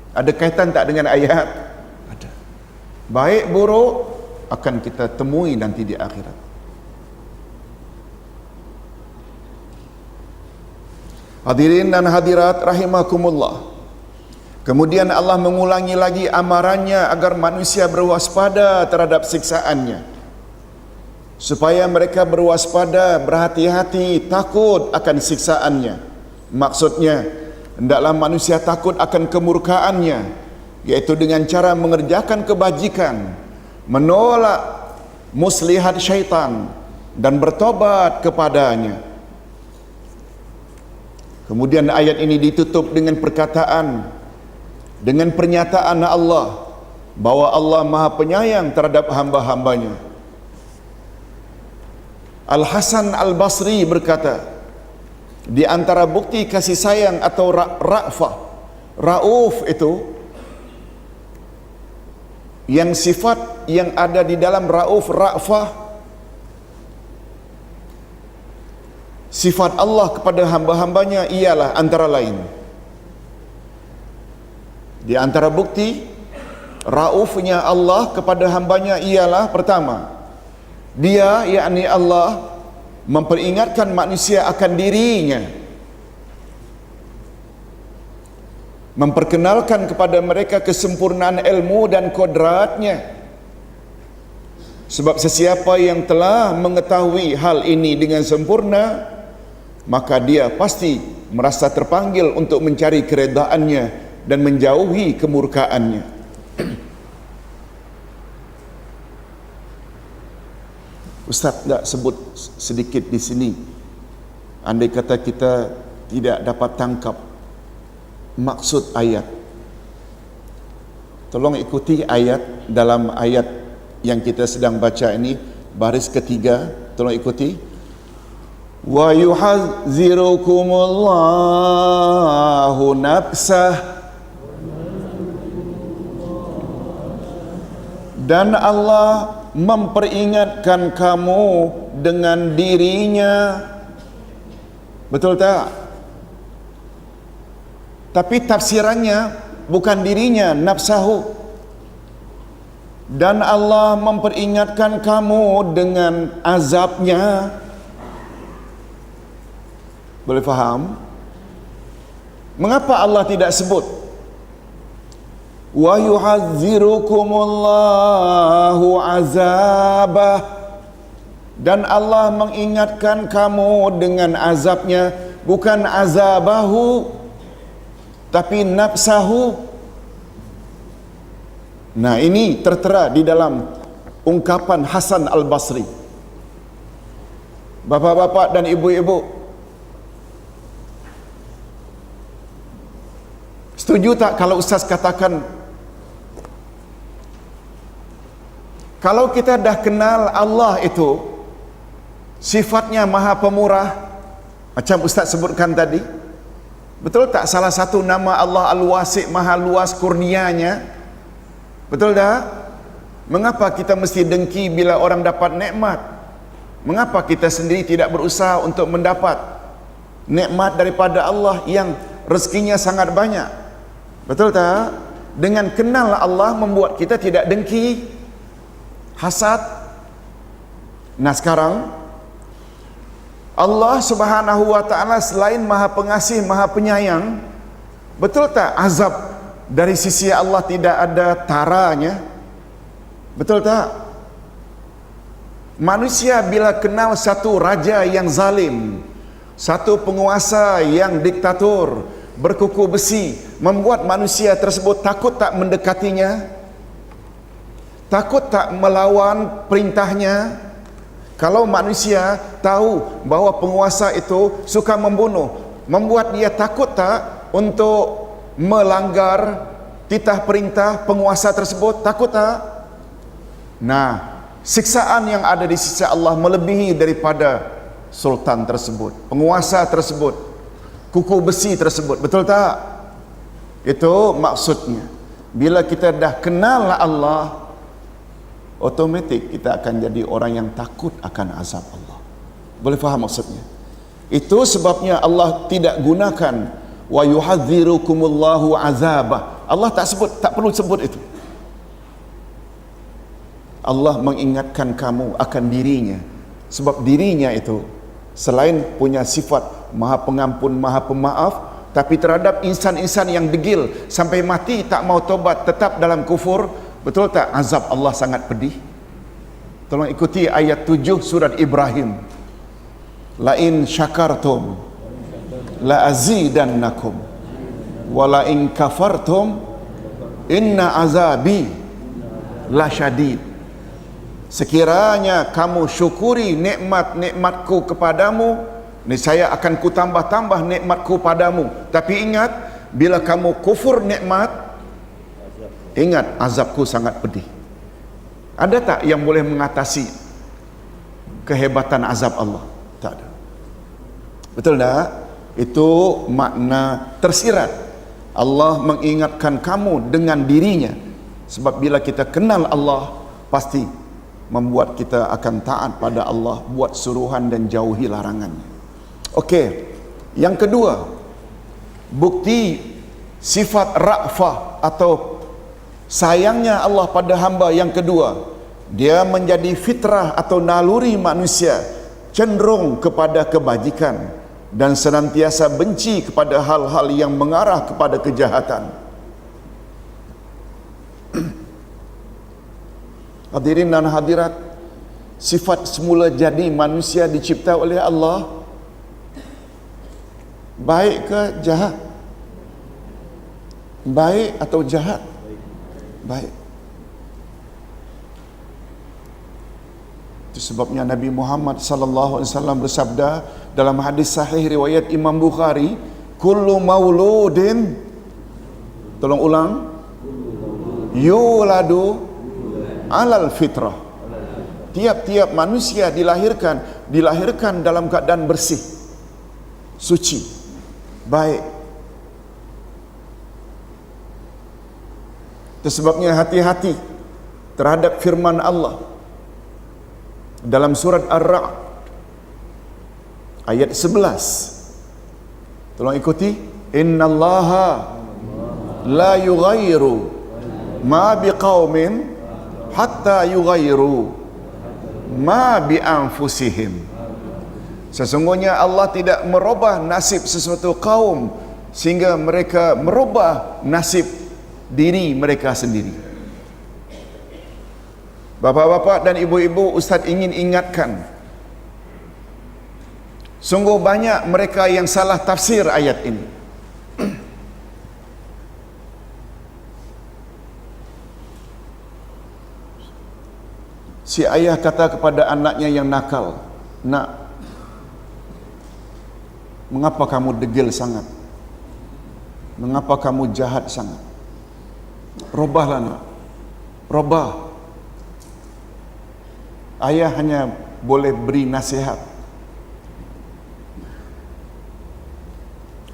[SPEAKER 1] Ada kaitan tak dengan ayat? Ada. Baik buruk akan kita temui nanti di akhirat. Hadirin dan hadirat rahimakumullah. Kemudian Allah mengulangi lagi amarannya agar manusia berwaspada terhadap siksaannya, supaya mereka berwaspada, berhati-hati, takut akan siksaannya. Maksudnya, hendaklah manusia takut akan kemurkaannya, yaitu dengan cara mengerjakan kebajikan, menolak muslihat syaitan, dan bertobat kepadanya. Kemudian ayat ini ditutup dengan perkataan, dengan pernyataan Allah bahwa Allah Maha Penyayang terhadap hamba-hambanya. Al-Hasan Al-Basri berkata, di antara bukti kasih sayang atau ra'fah, ra'uf itu, yang sifat yang ada di dalam ra'uf, ra'fah, sifat Allah kepada hamba-hambanya ialah antara lain, di antara bukti raufnya Allah kepada hambanya ialah pertama, dia yakni Allah memperingatkan manusia akan dirinya, memperkenalkan kepada mereka kesempurnaan ilmu dan kodratnya. Sebab sesiapa yang telah mengetahui hal ini dengan sempurna, maka dia pasti merasa terpanggil untuk mencari keredaannya dan menjauhi kemurkaannya. Ustaz tak sebut sedikit di sini, andai kata kita tidak dapat tangkap maksud ayat, tolong ikuti ayat. Dalam ayat yang kita sedang baca ini, baris ketiga, tolong ikuti. Wa yuhazzirukumullahu nafsah, dan Allah memperingatkan kamu dengan dirinya. Betul tak? Tapi tafsirannya bukan dirinya, nafsahu. Dan Allah memperingatkan kamu dengan azabnya. Boleh faham? Mengapa Allah tidak sebut wa yuhazzirukumullahu azabah, dan Allah mengingatkan kamu dengan azabnya, bukan azabahu tapi nafsahu. Nah, ini tertera di dalam ungkapan Hasan Al-Basri. Bapak-bapak dan ibu-ibu, setuju tak kalau Ustaz katakan, kalau kita dah kenal Allah itu sifatnya Maha Pemurah, macam Ustaz sebutkan tadi, betul tak salah satu nama Allah Al-Wasi', Maha Luas kurnianya? Betul tak? Mengapa kita mesti dengki bila orang dapat nikmat? Mengapa kita sendiri tidak berusaha untuk mendapat nikmat daripada Allah yang rezekinya sangat banyak? Betul tak? Dengan kenal Allah membuat kita tidak dengki, hasad. Nah sekarang Allah Subhanahu wa taala selain Maha Pengasih, Maha Penyayang, betul tak azab dari sisi Allah tidak ada taranya. Betul tak? Manusia bila kenal satu raja yang zalim, satu penguasa yang diktator, berkuku besi, membuat manusia tersebut takut tak mendekatinya, takut tak melawan perintahnya. Kalau manusia tahu bahwa penguasa itu suka membunuh, membuat dia takut tak untuk melanggar titah perintah penguasa tersebut? Takut tak? Nah, siksaan yang ada di sisi Allah melebihi daripada sultan tersebut, penguasa tersebut, kuku besi tersebut. Betul tak? Itu maksudnya. Bila kita dah kenal Allah, otomatik kita akan jadi orang yang takut akan azab Allah. Boleh faham maksudnya? Itu sebabnya Allah tidak gunakan wa yuhadzirukumullahu azabah. Allah tak perlu sebut itu. Allah mengingatkan kamu akan dirinya, sebab dirinya itu selain punya sifat Maha Pengampun, Maha Pemaaf, tapi terhadap insan-insan yang degil sampai mati tak mau tobat, tetap dalam kufur. Betul tak? Azab Allah sangat pedih. Tolong ikuti ayat 7 surat Ibrahim. La in syakartum la azidannakum wa la in kafartum inna azabi la syadid. Sekiranya kamu syukuri nikmat-nikmatku kepadamu, niscaya akan kutambah-tambah nikmatku padamu. Tapi ingat, bila kamu kufur nikmat, ingat azabku sangat pedih. Ada tak yang boleh mengatasi kehebatan azab Allah? Tak ada. Betul tak? Itu makna tersirat. Allah mengingatkan kamu dengan dirinya. Sebab bila kita kenal Allah, pasti membuat kita akan taat pada Allah, buat suruhan dan jauhi larangannya. Okey. Yang kedua, bukti sifat ra'fah atau sayangnya Allah pada hamba yang kedua, dia menjadi fitrah atau naluri manusia cenderung kepada kebajikan dan senantiasa benci kepada hal-hal yang mengarah kepada kejahatan. Hadirin dan hadirat, sifat semula jadi manusia dicipta oleh Allah, baik ke jahat? Baik atau jahat? Baik. Itu sebabnya Nabi Muhammad sallallahu alaihi wasallam bersabda dalam hadis sahih riwayat Imam Bukhari, kullu mauludin, tolong ulang, yuladu alal fitrah. Tiap-tiap manusia dilahirkan dalam keadaan bersih, suci, baik. Itu sebabnya hati-hati terhadap firman Allah dalam surat Ar-Ra'd ayat 11. Tolong ikuti. Innallaha la yughayyiru ma biqaumin hatta yughayyiru ma bi anfusihim. Sesungguhnya Allah tidak merubah nasib sesuatu kaum sehingga mereka merubah nasib diri mereka sendiri. Bapa-bapa dan ibu-ibu, Ustaz ingin ingatkan, sungguh banyak mereka yang salah tafsir ayat ini. Si ayah kata kepada anaknya yang nakal, "Nak, mengapa kamu degil sangat? Mengapa kamu jahat sangat? Robahlah nak, robah." Ayah hanya boleh beri nasihat.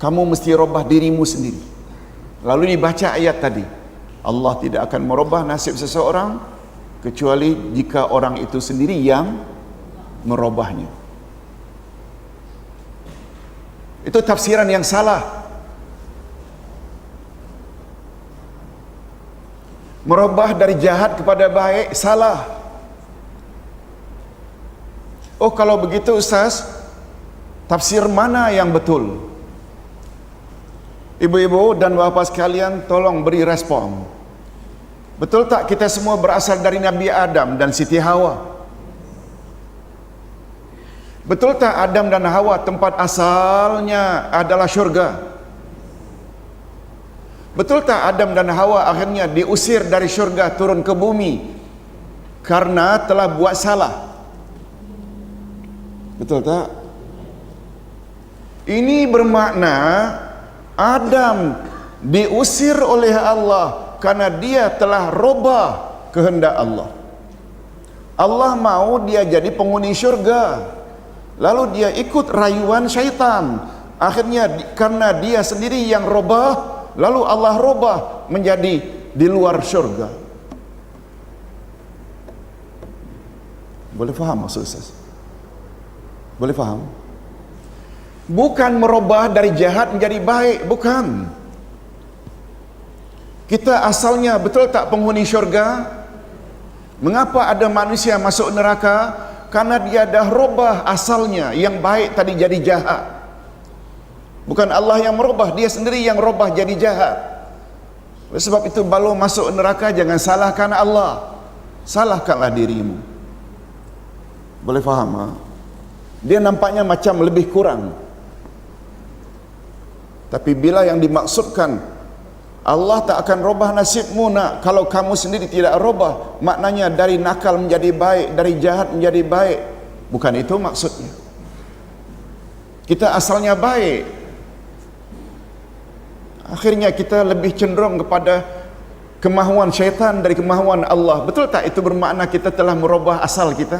[SPEAKER 1] Kamu mesti robah dirimu sendiri. Lalu dibaca ayat tadi, Allah tidak akan merubah nasib seseorang kecuali jika orang itu sendiri yang merubahnya. Itu tafsiran yang salah. Merubah dari jahat kepada baik salah. Oh, kalau begitu Ustaz, tafsir mana yang betul? Ibu-ibu dan bapa sekalian, tolong beri respon. Betul tak kita semua berasal dari Nabi Adam dan Siti Hawa? Betul tak Adam dan Hawa tempat asalnya adalah syurga? Betul tak Adam dan Hawa akhirnya diusir dari syurga turun ke bumi karena telah buat salah? Betul tak? Ini bermakna Adam diusir oleh Allah karena dia telah robah kehendak Allah. Allah mau dia jadi penghuni syurga, lalu dia ikut rayuan syaitan. Akhirnya karena dia sendiri yang robah, lalu Allah robah menjadi di luar syurga. Boleh faham maksud Ustaz? Boleh faham? Bukan merubah dari jahat menjadi baik, bukan. Kita asalnya betul tak penghuni syurga? Mengapa ada manusia masuk neraka? Karena dia dah robah asalnya, yang baik tadi jadi jahat. Bukan Allah yang merubah, dia sendiri yang robah jadi jahat. Sebab itu baru masuk neraka jangan salahkan Allah, salahkanlah dirimu. Boleh faham? Ha? Dia nampaknya macam lebih kurang. Tapi bila yang dimaksudkan Allah tak akan robah nasibmu nak, kalau kamu sendiri tidak robah, maknanya dari nakal menjadi baik, dari jahat menjadi baik. Bukan itu maksudnya. Kita asalnya baik, akhirnya kita lebih cenderung kepada kemahuan syaitan dari kemahuan Allah. Betul tak itu bermakna kita telah merubah asal kita?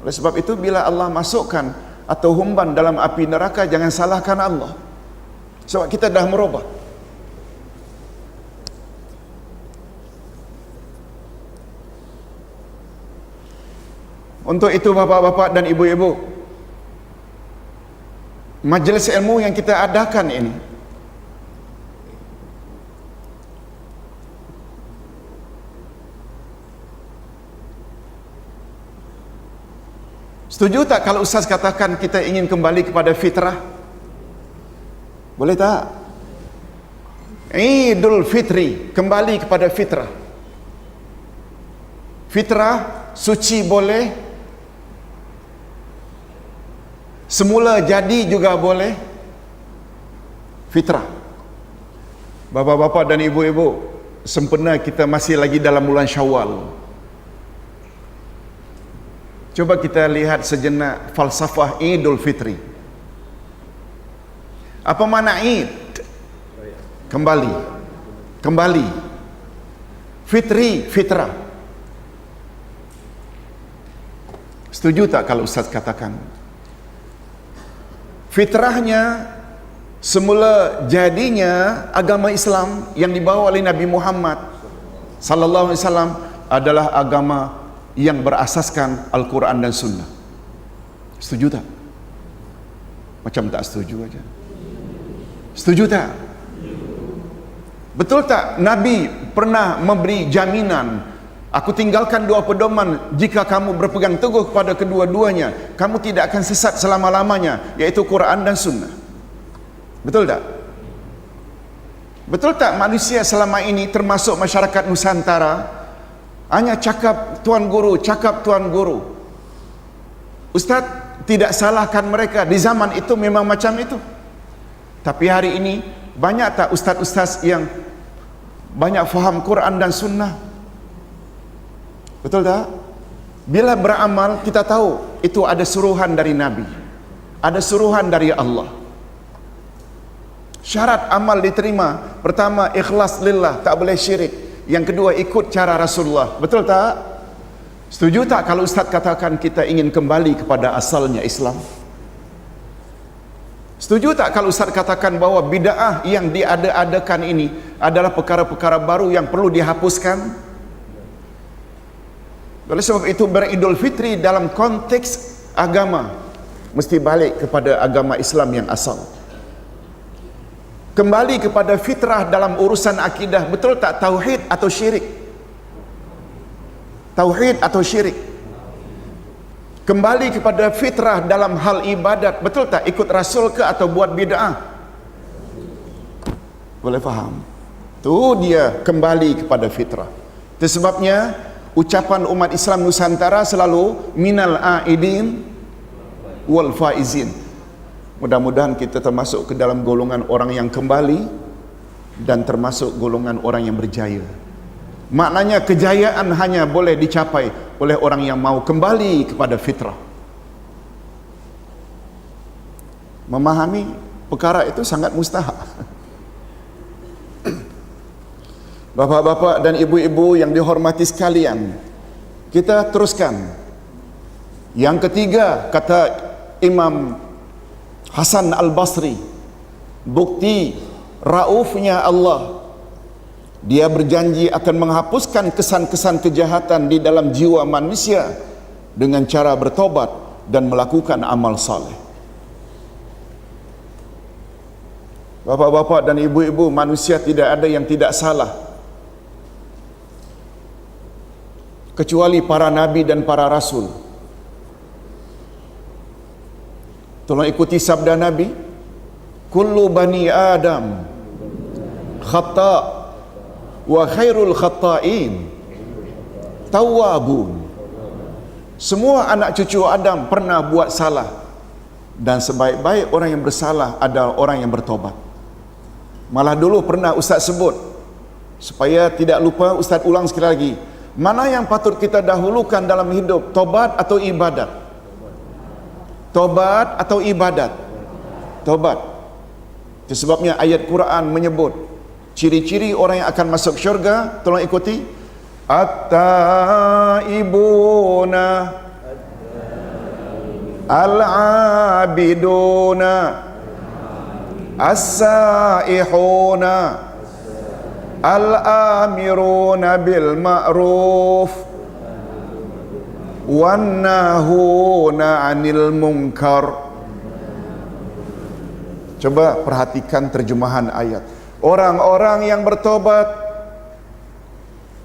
[SPEAKER 1] Oleh sebab itu bila Allah masukkan atau humban dalam api neraka, jangan salahkan Allah, sebab kita dah merubah. Untuk itu bapak-bapak dan ibu-ibu, majlis ilmu yang kita adakan ini setuju tak kalau Ustaz katakan kita ingin kembali kepada fitrah? Boleh tak? Idul Fitri, kembali kepada fitrah. Fitrah, suci boleh, semula jadi juga boleh. Fitrah. Bapa-bapa dan ibu-ibu, sempena kita masih lagi dalam bulan Syawal. Coba kita lihat sejenak falsafah Idul Fitri. Apa makna Id? Kembali. Kembali. Fitri, fitrah. Setuju tak kalau Ustaz katakan fitrahnya, semula jadinya agama Islam yang dibawa oleh Nabi Muhammad sallallahu alaihi wasallam adalah agama yang berasaskan Al-Quran dan Sunnah. Setuju tak? Macam tak setuju aja. Setuju tak? Betul tak Nabi pernah memberi jaminan, aku tinggalkan dua pedoman, jika kamu berpegang teguh kepada kedua-duanya, kamu tidak akan sesat selama-lamanya, yaitu Quran dan Sunnah. Betul tak? Betul tak manusia selama ini termasuk masyarakat Nusantara hanya cakap tuan guru, cakap tuan guru? Ustaz tidak salahkan mereka, di zaman itu memang macam itu. Tapi hari ini banyak tak ustaz-ustaz yang banyak faham Quran dan Sunnah? Betul tak? Bila beramal kita tahu itu ada suruhan dari Nabi, ada suruhan dari Allah. Syarat amal diterima, pertama ikhlas lillah, tak boleh syirik. Yang kedua ikut cara Rasulullah. Betul tak? Setuju tak kalau Ustaz katakan kita ingin kembali kepada asalnya Islam? Setuju tak kalau Ustaz katakan bahawa bid'ah yang diada-adakan ini adalah perkara-perkara baru yang perlu dihapuskan? Oleh sebab itu beridul fitri dalam konteks agama mesti balik kepada agama Islam yang asal. Kembali kepada fitrah dalam urusan akidah. Betul tak tauhid atau syirik? Tauhid atau syirik? Kembali kepada fitrah dalam hal ibadat. Betul tak ikut Rasul ke atau buat bid'ah? Boleh faham? Tu dia kembali kepada fitrah. Itu sebabnya ucapan umat Islam Nusantara selalu minal aidin wal faizin. Mudah-mudahan kita termasuk ke dalam golongan orang yang kembali dan termasuk golongan orang yang berjaya. Maknanya kejayaan hanya boleh dicapai oleh orang yang mau kembali kepada fitrah. Memahami perkara itu sangat mustahak. Bapak-bapak dan ibu-ibu yang dihormati sekalian, kita teruskan. Yang ketiga, kata Imam Hasan Al-Basri, bukti raufnya Allah, dia berjanji akan menghapuskan kesan-kesan kejahatan di dalam jiwa manusia dengan cara bertobat dan melakukan amal saleh. Bapak-bapak dan ibu-ibu, manusia tidak ada yang tidak salah, kecuali para nabi dan para rasul. Tolong ikuti sabda Nabi, kullu bani Adam khata' wa khairul khata'in tawwabun. Semua anak cucu Adam pernah buat salah, dan sebaik-baik orang yang bersalah adalah orang yang bertobat. Malah dulu pernah Ustaz sebut, supaya tidak lupa Ustaz ulang sekali lagi, mana yang patut kita dahulukan dalam hidup, tobat atau ibadat? Tobat atau ibadat? Tobat. Itu sebabnya ayat Quran menyebut ciri-ciri orang yang akan masuk syurga. Tolong ikuti. At-taibuna al-abiduna as-saihuna al-amiruna bil ma'ruf wan nahuna 'anil munkar. Coba perhatikan terjemahan ayat. Orang-orang yang bertobat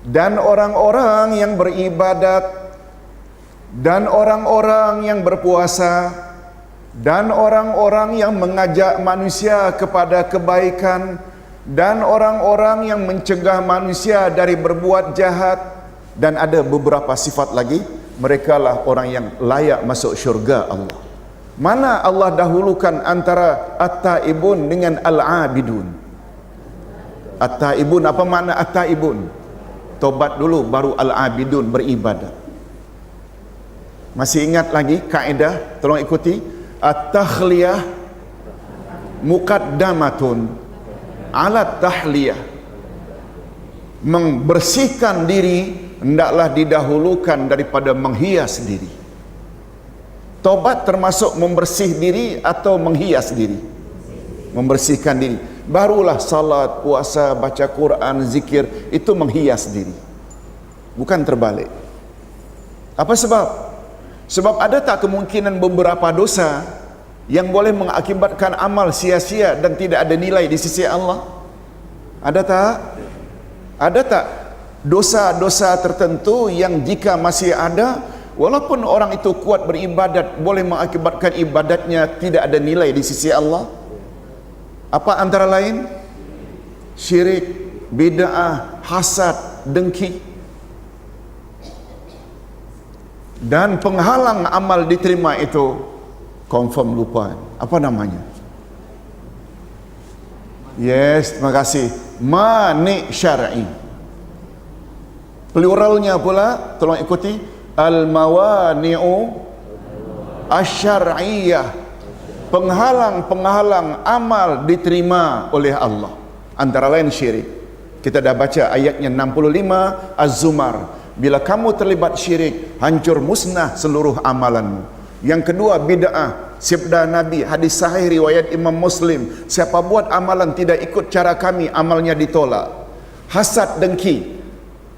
[SPEAKER 1] dan orang-orang yang beribadat dan orang-orang yang berpuasa dan orang-orang yang mengajak manusia kepada kebaikan dan orang-orang yang mencegah manusia dari berbuat jahat, dan ada beberapa sifat lagi, mereka lah orang yang layak masuk syurga Allah. Mana Allah dahulukan antara at-taibun dengan al-abidun? At-taibun, apa makna at-taibun? Tobat dulu baru al-abidun, beribadat. Masih ingat lagi kaedah? Tolong ikuti. At-takhliyah muqaddamatun ala tahliyah. Membersihkan diri hendaklah didahulukan daripada menghias diri. Tobat termasuk membersih diri atau menghias diri? Membersihkan diri. Barulah salat, puasa, baca Quran, zikir, itu menghias diri, bukan terbalik. Apa sebab? Sebab ada tak kemungkinan beberapa dosa yang boleh mengakibatkan amal sia-sia dan tidak ada nilai di sisi Allah? Ada tak? Ada tak dosa-dosa tertentu yang jika masih ada, walaupun orang itu kuat beribadat, boleh mengakibatkan ibadatnya tidak ada nilai di sisi Allah? Apa antara lain? Syirik, bid'ah, hasad, dengki. Dan penghalang amal diterima itu, confirm lupa. Apa namanya? Yes, terima kasih. Mani syar'i. Pluralnya pula, tolong ikuti. Al-mawani'u asy-syar'iyyah. Penghalang-penghalang amal diterima oleh Allah. Antara lain syirik. Kita dah baca ayatnya 65 Az-Zumar. Bila kamu terlibat syirik, hancur musnah seluruh amalanmu. Yang kedua, bid'ah. Sabda Nabi, hadis sahih riwayat Imam Muslim, siapa buat amalan tidak ikut cara kami, amalnya ditolak. Hasad, dengki.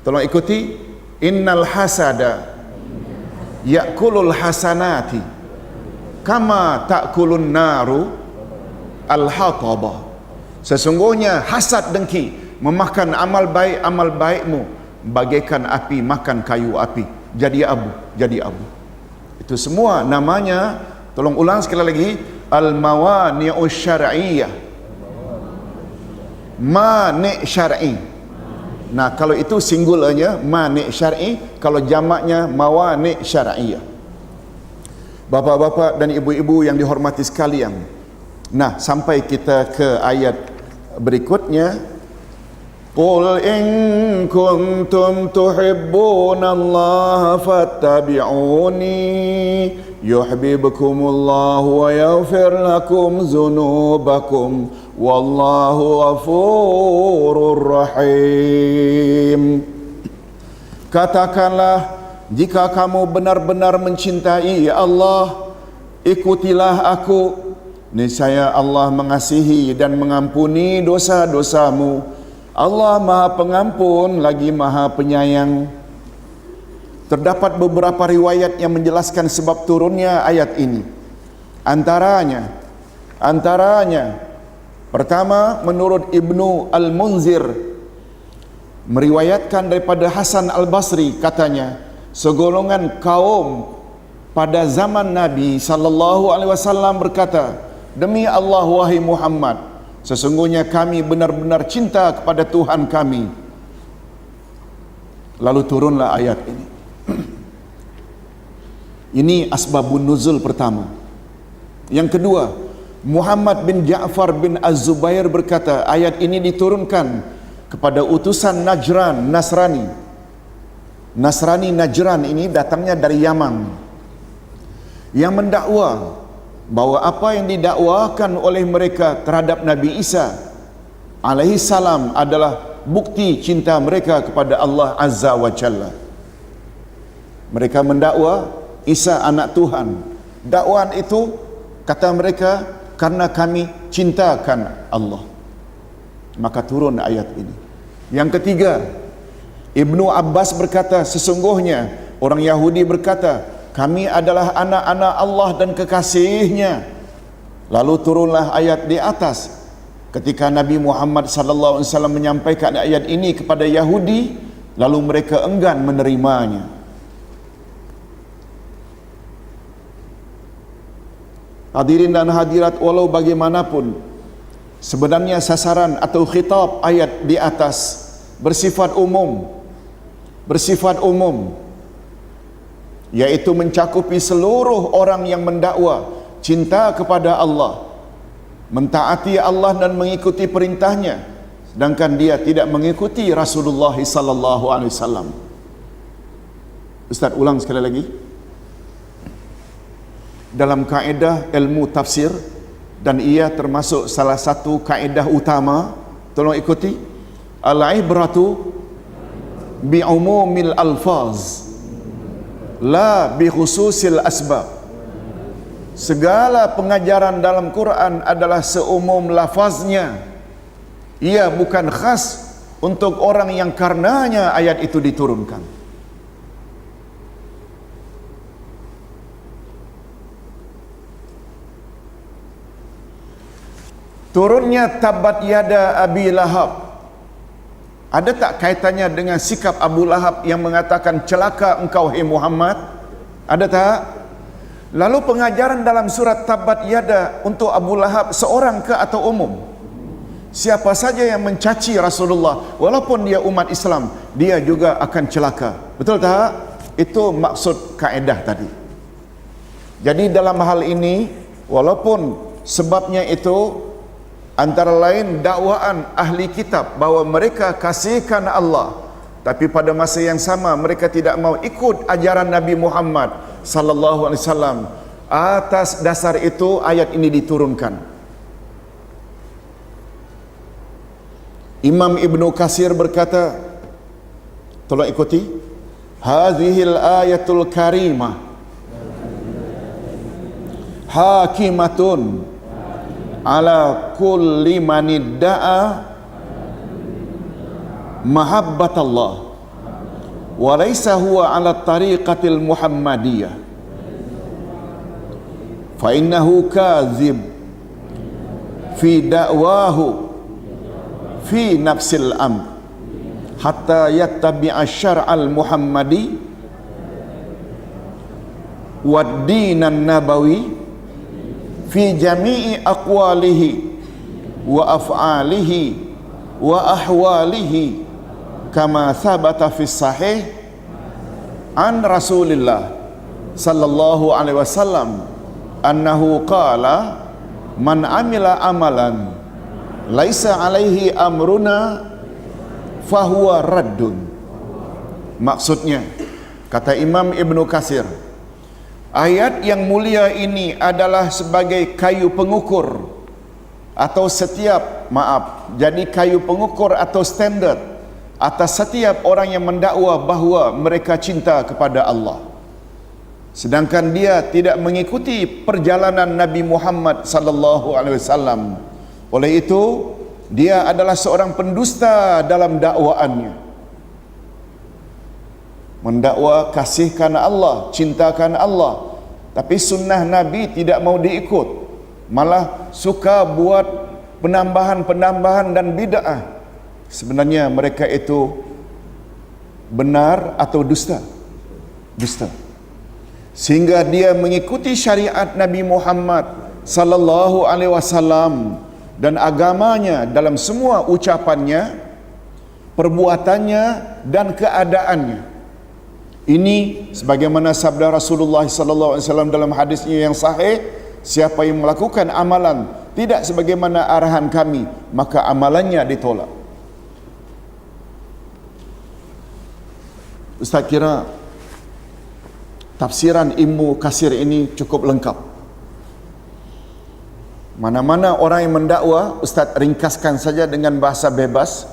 [SPEAKER 1] Tolong ikuti. Innal hasada ya'kulul hasanati kama ta'kulun naru al-hatabah. Sesungguhnya hasad, dengki memakan amal baikmu bagaikan api makan kayu api, jadi abu, jadi abu. Itu semua namanya, tolong ulang sekali lagi, al-mawani'us syar'iyyah. Mani' syar'i. Nah, kalau itu singularnya mani' syar'i, kalau jamaknya mawani' syar'iyah. Bapa-bapa dan ibu-ibu yang dihormati sekalian. Nah, sampai kita ke ayat berikutnya. Qul in kuntum tuhibbunallaha fattabi'uni yuhibbukumullahu wa yaghfir lakum dzunubakum wallahu ghafurur rahim. Katakanlah, jika kamu benar-benar mencintai Allah, ikutilah aku. Niscaya Allah mengasihi dan mengampuni dosa-dosamu. Allah Maha Pengampun lagi Maha Penyayang. Terdapat beberapa riwayat yang menjelaskan sebab turunnya ayat ini. Antaranya pertama, menurut Ibnu Al-Munzir meriwayatkan daripada Hasan Al-Basri, katanya segolongan kaum pada zaman Nabi sallallahu alaihi wasallam berkata, demi Allah wahai Muhammad, sesungguhnya kami benar-benar cinta kepada Tuhan kami. Lalu turunlah ayat ini. Ini asbabun nuzul pertama. Yang kedua, Muhammad bin Ja'far bin Az-Zubair berkata, ayat ini diturunkan kepada utusan Najran, Nasrani. Nasrani Najran ini datangnya dari Yaman, yang mendakwa bahawa apa yang didakwakan oleh mereka terhadap Nabi Isa alaihi salam adalah bukti cinta mereka kepada Allah Azza wa Jalla. Mereka mendakwa Isa anak Tuhan. Dakwaan itu, kata mereka, karena kami cintakan Allah. Maka turun ayat ini. Yang ketiga, Ibnu Abbas berkata, sesungguhnya orang Yahudi berkata, kami adalah anak-anak Allah dan kekasihnya. Lalu turunlah ayat di atas. Ketika Nabi Muhammad sallallahu alaihi wasallam menyampaikan ayat ini kepada Yahudi, lalu mereka enggan menerimanya. Hadirin dan hadirat, walau bagaimanapun, sebenarnya sasaran atau khitab ayat di atas bersifat umum, yaitu mencakupi seluruh orang yang mendakwa cinta kepada Allah, mentaati Allah dan mengikuti perintahnya, sedangkan dia tidak mengikuti Rasulullah sallallahu alaihi wasallam. Ustaz ulang sekali lagi. Dalam kaedah ilmu tafsir, dan ia termasuk salah satu kaedah utama, tolong ikuti, al-ibratu bi umumil alfaz la bi khususil asbab. Segala pengajaran dalam Quran adalah seumum lafaznya, ia bukan khas untuk orang yang karenanya ayat itu diturunkan. Turunnya tabat yada Abi Lahab, ada tak kaitannya dengan sikap Abu Lahab yang mengatakan celaka engkau hai Muhammad? Ada tak? Lalu pengajaran dalam surat tabat yada untuk Abu Lahab seorang ke atau umum? Siapa saja yang mencaci Rasulullah, walaupun dia umat Islam, dia juga akan celaka. Betul tak? Itu maksud kaedah tadi. Jadi dalam hal ini, walaupun sebabnya itu antara lain dakwaan ahli kitab bahawa mereka kasihkan Allah, tapi pada masa yang sama mereka tidak mau ikut ajaran Nabi Muhammad sallallahu alaihi wasallam. Atas dasar itu ayat ini diturunkan. Imam Ibnu Katsir berkata, tolong ikuti, hadhil ayatul karimah hakimatun ala kulli manidda'a mahabbatallah wa laysa huwa ala tariqatil muhammadiyah fa innahu kadzib fi da'wahu fi nafsil amr hatta yattabi'a syar'al muhammadi wad dinan nabawi fi jami'i aqwalihi wa af'alihi wa ahwalihi kama thabata fi sahih an Rasulillah sallallahu alaihi wasallam annahu qala man amila amalan laisa alaihi amruna fahuwa raddun. Maksudnya, kata Imam Ibnu Katsir, ayat yang mulia ini adalah sebagai kayu pengukur atau jadi kayu pengukur atau standard atas setiap orang yang mendakwa bahawa mereka cinta kepada Allah, sedangkan dia tidak mengikuti perjalanan Nabi Muhammad sallallahu alaihi wasallam. Oleh itu, dia adalah seorang pendusta dalam dakwaannya. Mendakwa kasihkan Allah, cintakan Allah, tapi sunnah Nabi tidak mau diikut, malah suka buat penambahan dan bid'ah. Sebenarnya mereka itu benar atau dusta? Dusta. Sehingga dia mengikuti syariat Nabi Muhammad sallallahu alaihi wasallam dan agamanya dalam semua ucapannya, perbuatannya dan keadaannya. Ini sebagaimana sabda Rasulullah sallallahu alaihi wasallam dalam hadisnya yang sahih, siapa yang melakukan amalan tidak sebagaimana arahan kami, maka amalannya ditolak. Ustaz kira tafsiran Ibnu Katsir ini cukup lengkap. Mana-mana orang yang mendakwa, Ustaz ringkaskan saja dengan bahasa bebas.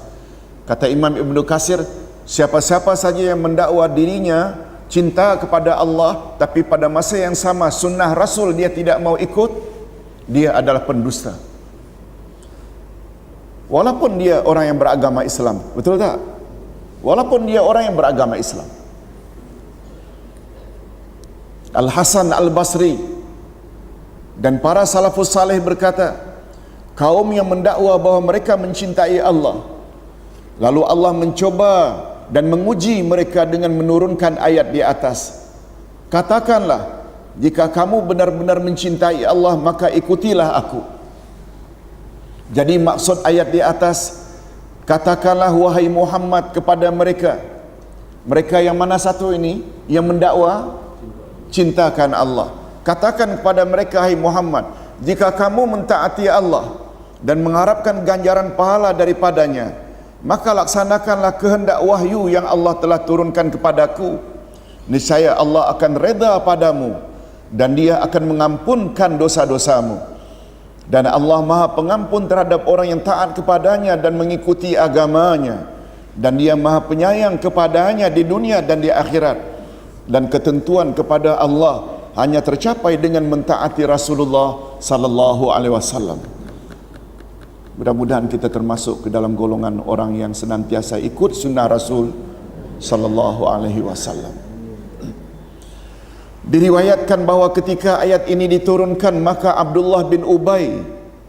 [SPEAKER 1] Kata Imam Ibnu Katsir, siapa-siapa saja yang mendakwa dirinya cinta kepada Allah, tapi pada masa yang sama sunnah Rasul dia tidak mau ikut, dia adalah pendusta. Walaupun dia orang yang beragama Islam, betul tak? Walaupun dia orang yang beragama Islam. Al-Hasan Al-Basri dan para salafus salih berkata, kaum yang mendakwa bahawa mereka mencintai Allah, lalu Allah mencoba dan menguji mereka dengan menurunkan ayat di atas. Katakanlah, jika kamu benar-benar mencintai Allah, maka ikutilah aku. Jadi maksud ayat di atas, katakanlah wahai Muhammad kepada mereka. Mereka yang mana satu ini? Yang mendakwa cintakan Allah. Katakan kepada mereka, hai Muhammad, jika kamu mentaati Allah dan mengharapkan ganjaran pahala daripadanya, maka laksanakanlah kehendak wahyu yang Allah telah turunkan kepadaku. Niscaya Allah akan reda padamu dan dia akan mengampunkan dosa-dosamu. Dan Allah Maha Pengampun terhadap orang yang taat kepadanya dan mengikuti agamanya. Dan dia Maha Penyayang kepadanya di dunia dan di akhirat. Dan ketentuan kepada Allah hanya tercapai dengan mentaati Rasulullah sallallahu alaihi wasallam. Mudah-mudahan kita termasuk ke dalam golongan orang yang senantiasa ikut sunnah Rasul sallallahu alaihi wasallam. Diriwayatkan bahawa ketika ayat ini diturunkan, maka Abdullah bin Ubay,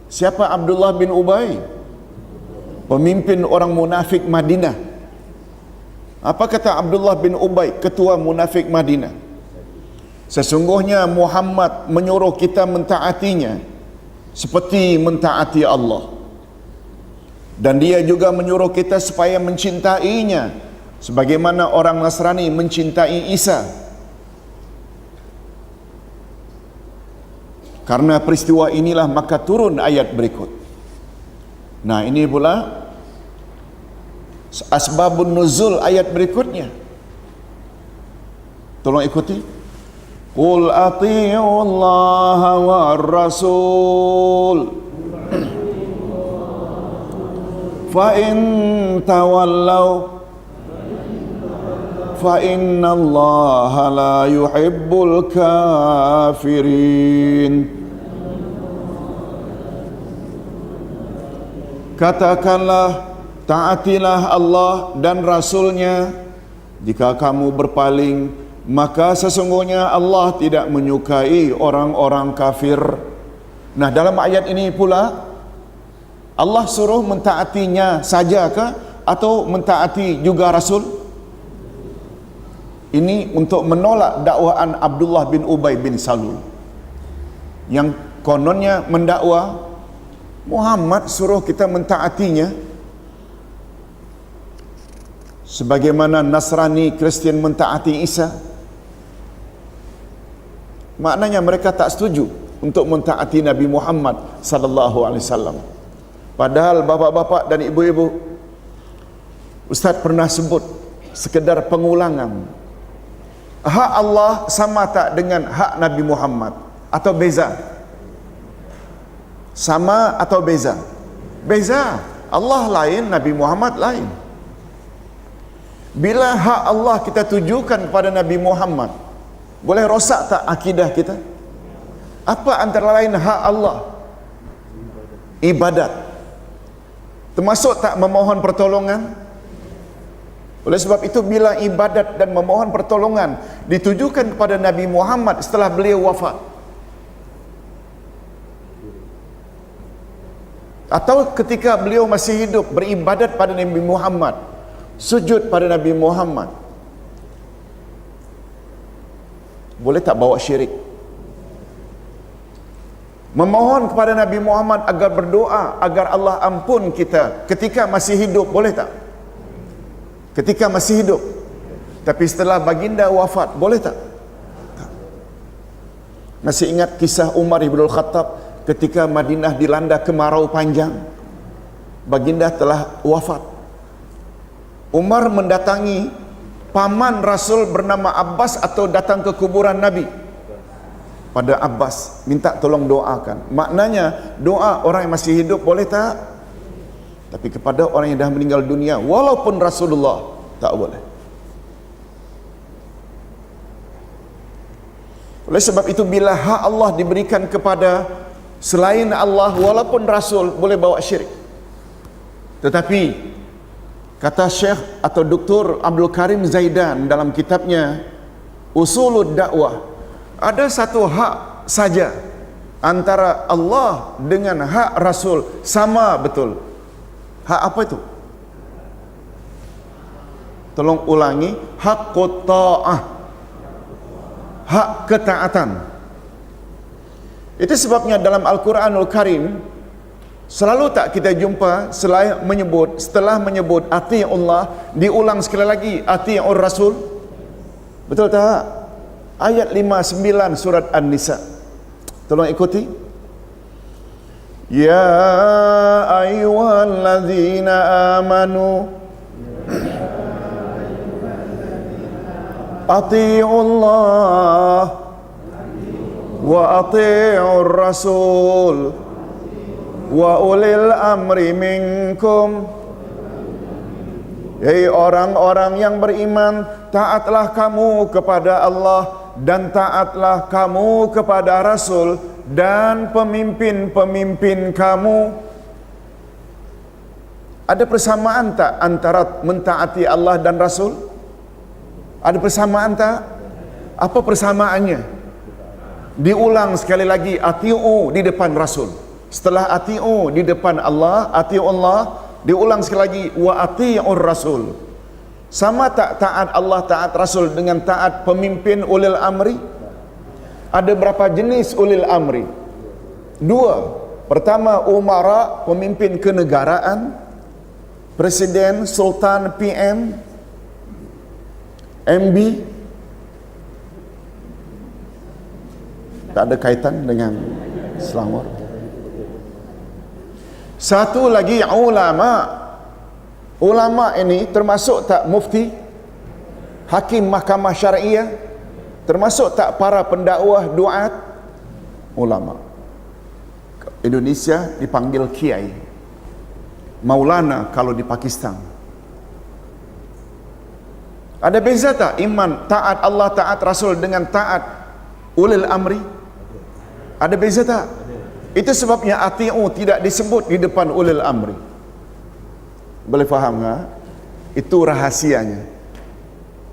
[SPEAKER 1] siapa Abdullah bin Ubay? Pemimpin orang munafik Madinah. Apa kata Abdullah bin Ubay, ketua munafik Madinah? Sesungguhnya Muhammad menyuruh kita mentaatinya seperti mentaati Allah. Dan dia juga menyuruh kita supaya mencintainya sebagaimana orang Nasrani mencintai Isa. Karena peristiwa inilah maka turun ayat berikut. Nah, ini pula asbabun nuzul ayat berikutnya. Tolong ikuti. Qul ati'u Allah wa rasul fa in tawallaw fa inna Allah la yuhibbul kafirin. Katakanlah, taatilah Allah dan Rasulnya. Jika kamu berpaling, maka sesungguhnya Allah tidak menyukai orang-orang kafir. Nah, dalam ayat ini pula Allah suruh mentaatinya sajakah atau mentaati juga Rasul? Ini untuk menolak dakwaan Abdullah bin Ubay bin Salul yang kononnya mendakwa Muhammad suruh kita mentaatinya, sebagaimana Nasrani Kristian mentaati Isa. Maknanya mereka tak setuju untuk mentaati Nabi Muhammad sallallahu alaihi wasallam. Padahal bapa-bapa dan ibu-ibu, Ustaz pernah sebut sekedar pengulangan. Hak Allah sama tak dengan hak Nabi Muhammad atau beza? Sama atau beza? Beza. Allah lain, Nabi Muhammad lain. Bila hak Allah kita tujukan kepada Nabi Muhammad, boleh rosak tak akidah kita? Apa antara lain hak Allah? Ibadat. Termasuk tak memohon pertolongan? Oleh sebab itu, bila ibadat dan memohon pertolongan ditujukan kepada Nabi Muhammad setelah beliau wafat, atau ketika beliau masih hidup beribadat pada Nabi Muhammad, sujud pada Nabi Muhammad, boleh tak bawa syirik? Memohon kepada Nabi Muhammad agar berdoa agar Allah ampun kita ketika masih hidup, boleh tak? Ketika masih hidup. Tapi setelah baginda wafat, boleh tak? Tak. Masih ingat kisah Umar ibn Khattab ketika Madinah dilanda kemarau panjang? Baginda telah wafat. Umar mendatangi paman Rasul bernama Abbas atau datang ke kuburan Nabi. Pada Abbas, minta tolong doakan. Maknanya doa orang yang masih hidup boleh tak? Tapi kepada orang yang dah meninggal dunia, walaupun Rasulullah, tak boleh. Oleh sebab itu, bila hak Allah diberikan kepada selain Allah, walaupun Rasul, boleh bawa syirik. Tetapi kata Syekh atau Dr. Abdul Karim Zaidan dalam kitabnya Usulud Dakwah, ada satu hak saja antara Allah dengan hak Rasul sama betul. Hak apa itu? Tolong ulangi. Haqqut ta'ah, hak ketaatan. Itu sebabnya dalam Al-Quranul Karim selalu tak kita jumpa setelah menyebut ati'ullah, diulang sekali lagi ati'ur Rasul. Betul tak? Ayat 59 surat An-Nisa. Tolong ikuti. Ya ayyuhalladzina amanu ati'ullah wa ati'ur rasul wa ulil amri minkum. Hei orang-orang yang beriman, taatlah kamu kepada Allah dan taatlah kamu kepada Rasul dan pemimpin-pemimpin kamu. Ada persamaan tak antara mentaati Allah dan Rasul? Ada persamaan tak? Apa persamaannya? Diulang sekali lagi, ati'u di depan Rasul. Setelah ati'u di depan Allah, ati'u Allah, diulang sekali lagi, wa ati'ur Rasul. Sama tak taat Allah, taat Rasul dengan taat pemimpin ulil amri? Ada berapa jenis ulil amri? Dua. Pertama, umara, pemimpin kenegaraan, presiden, sultan, PM, MB. Tak ada kaitan dengan Selangor. Satu lagi, ulama. Ulama ini termasuk tak mufti, hakim mahkamah syariah, termasuk tak para pendakwah, duat? Ulama. Indonesia dipanggil kiai, maulana kalau di Pakistan. Ada beza tak iman taat Allah, taat Rasul dengan taat ulil amri? Ada beza tak? Itu sebabnya ati'u tidak disebut di depan ulil amri. Boleh faham tak? Itu rahasianya.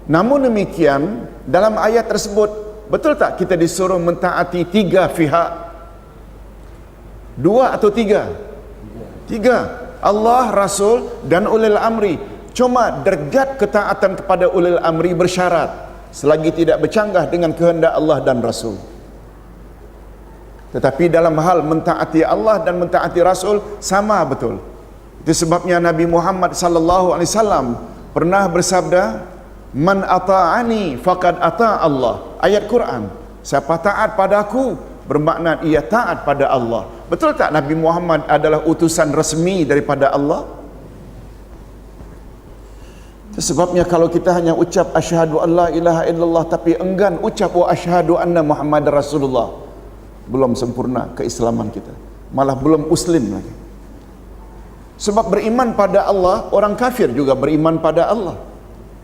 [SPEAKER 1] Namun demikian, dalam ayat tersebut, betul tak kita disuruh mentaati tiga pihak? Dua atau tiga? Tiga. Allah, Rasul dan ulil amri. Cuma derajat ketaatan kepada ulil amri bersyarat selagi tidak bercanggah dengan kehendak Allah dan Rasul. Tetapi dalam hal mentaati Allah dan mentaati Rasul sama betul. Itu sebabnya Nabi Muhammad sallallahu alaihi wasallam pernah bersabda, "Man ata'ani faqad ata' Allah." Ayat Quran. Siapa taat padaku bermakna ia taat pada Allah. Betul tak Nabi Muhammad adalah utusan resmi daripada Allah? Itu sebabnya kalau kita hanya ucap asyhadu an la ilaha illallah tapi enggan ucap wa asyhadu anna Muhammad Rasulullah, belum sempurna keislaman kita, malah belum muslim lagi. Sebab beriman pada Allah, orang kafir juga beriman pada Allah.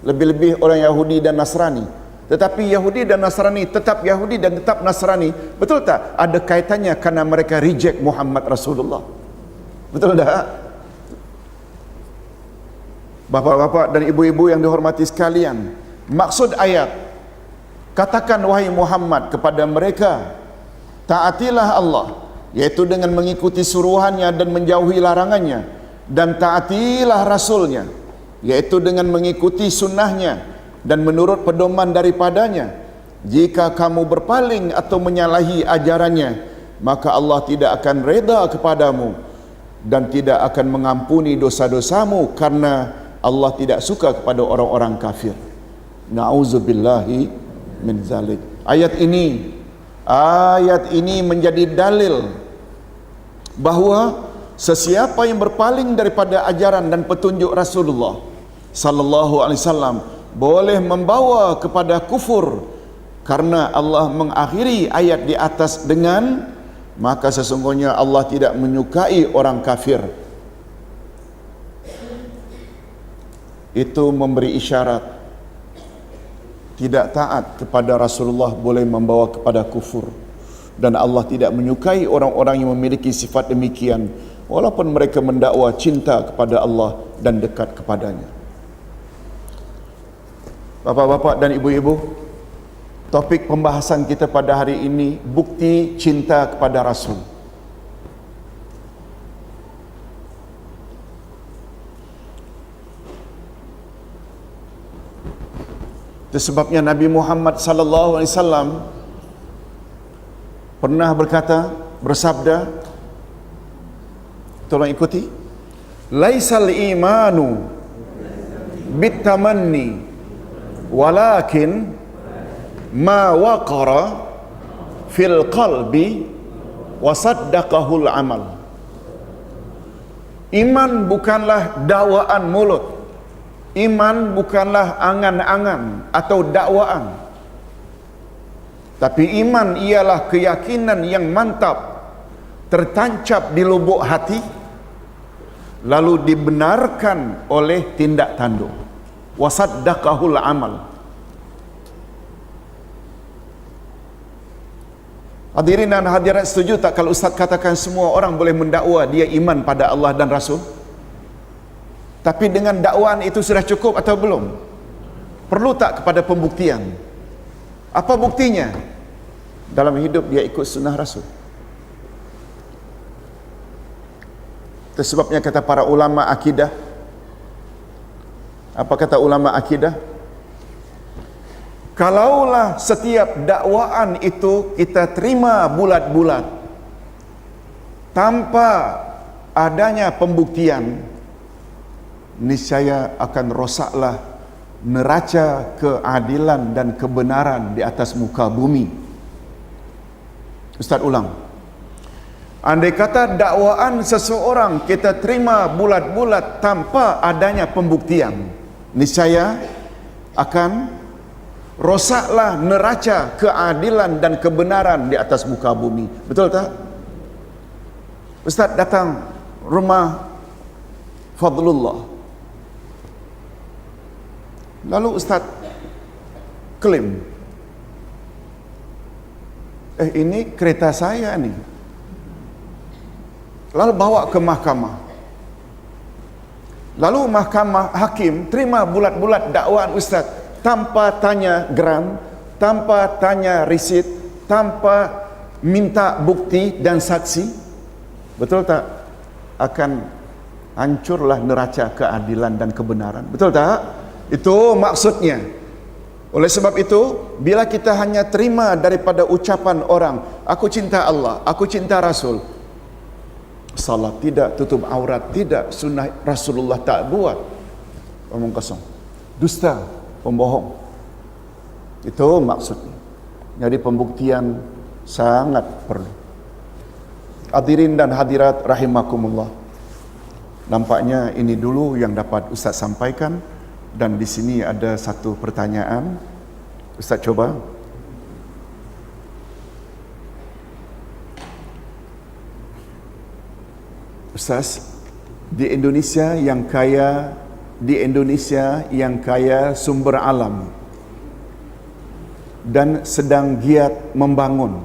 [SPEAKER 1] Lebih-lebih orang Yahudi dan Nasrani. Tetapi Yahudi dan Nasrani tetap Yahudi dan tetap Nasrani. Betul tak? Ada kaitannya karena mereka reject Muhammad Rasulullah. Betul tak? Bapak-bapak dan ibu-ibu yang dihormati sekalian, maksud ayat, katakan wahai Muhammad kepada mereka, taatilah Allah, yaitu dengan mengikuti suruhannya dan menjauhi larangannya, dan taatilah Rasulnya, yaitu dengan mengikuti sunnahnya dan menurut pedoman daripadanya. Jika kamu berpaling atau menyalahi ajarannya, maka Allah tidak akan reda kepadamu dan tidak akan mengampuni dosa-dosamu, karena Allah tidak suka kepada orang-orang kafir. Na'udzubillahi min zalik. Ayat ini menjadi dalil bahawa sesiapa yang berpaling daripada ajaran dan petunjuk Rasulullah sallallahu alaihi wasallam boleh membawa kepada kufur, karena Allah mengakhiri ayat di atas dengan, maka sesungguhnya Allah tidak menyukai orang kafir. Itu memberi isyarat tidak taat kepada Rasulullah boleh membawa kepada kufur, dan Allah tidak menyukai orang-orang yang memiliki sifat demikian walaupun mereka mendakwa cinta kepada Allah dan dekat kepadanya. Bapak-bapak dan ibu-ibu, topik pembahasan kita pada hari ini bukti cinta kepada Rasul. Itu sebabnya Nabi Muhammad sallallahu alaihi wasallam pernah bersabda, tolong ikuti, laisal imanu bitamanni walakin ma waqara fil qalbi wa saddaqahul amal. Iman bukanlah dakwaan mulut. Iman bukanlah angan-angan atau dakwaan. Tapi iman ialah keyakinan yang mantap, tertancap di lubuk hati, lalu dibenarkan oleh tindak tanduk. Wasaddaqahul amal. Hadirin dan hadirat, setuju tak kalau Ustaz katakan semua orang boleh mendakwa dia iman pada Allah dan Rasul? Tapi dengan dakwaan itu sudah cukup atau belum? Perlu tak kepada pembuktian? Apa buktinya? Dalam hidup dia ikut sunnah Rasul. Itu sebabnya kata para ulama akidah. Apa kata ulama akidah? Kalaulah setiap dakwaan itu kita terima bulat-bulat tanpa adanya pembuktian, niscaya akan rosaklah neraca keadilan dan kebenaran di atas muka bumi. Ustaz ulang. Andai kata dakwaan seseorang kita terima bulat-bulat tanpa adanya pembuktian, niscaya akan rosaklah neraca keadilan dan kebenaran di atas muka bumi. Betul tak? Ustaz datang rumah Fadlullah, lalu Ustaz klaim, ini kereta saya ni. Lalu bawa ke mahkamah. Lalu mahkamah hakim terima bulat-bulat dakwaan Ustaz tanpa tanya geran, tanpa tanya risit, tanpa minta bukti dan saksi. Betul tak? Akan hancurlah neraca keadilan dan kebenaran. Betul tak? Itu maksudnya. Oleh sebab itu, bila kita hanya terima daripada ucapan orang, aku cinta Allah, aku cinta Rasul, salat tidak, tutup aurat tidak, sunnah Rasulullah tak buat, omong kosong. dusta, pembohong. Itu maksudnya. Jadi pembuktian sangat perlu. Hadirin dan hadirat rahimakumullah. Nampaknya ini dulu yang dapat Ustaz sampaikan, dan di sini ada satu pertanyaan. Ustaz coba. Ustaz, di Indonesia yang kaya sumber alam dan sedang giat membangun.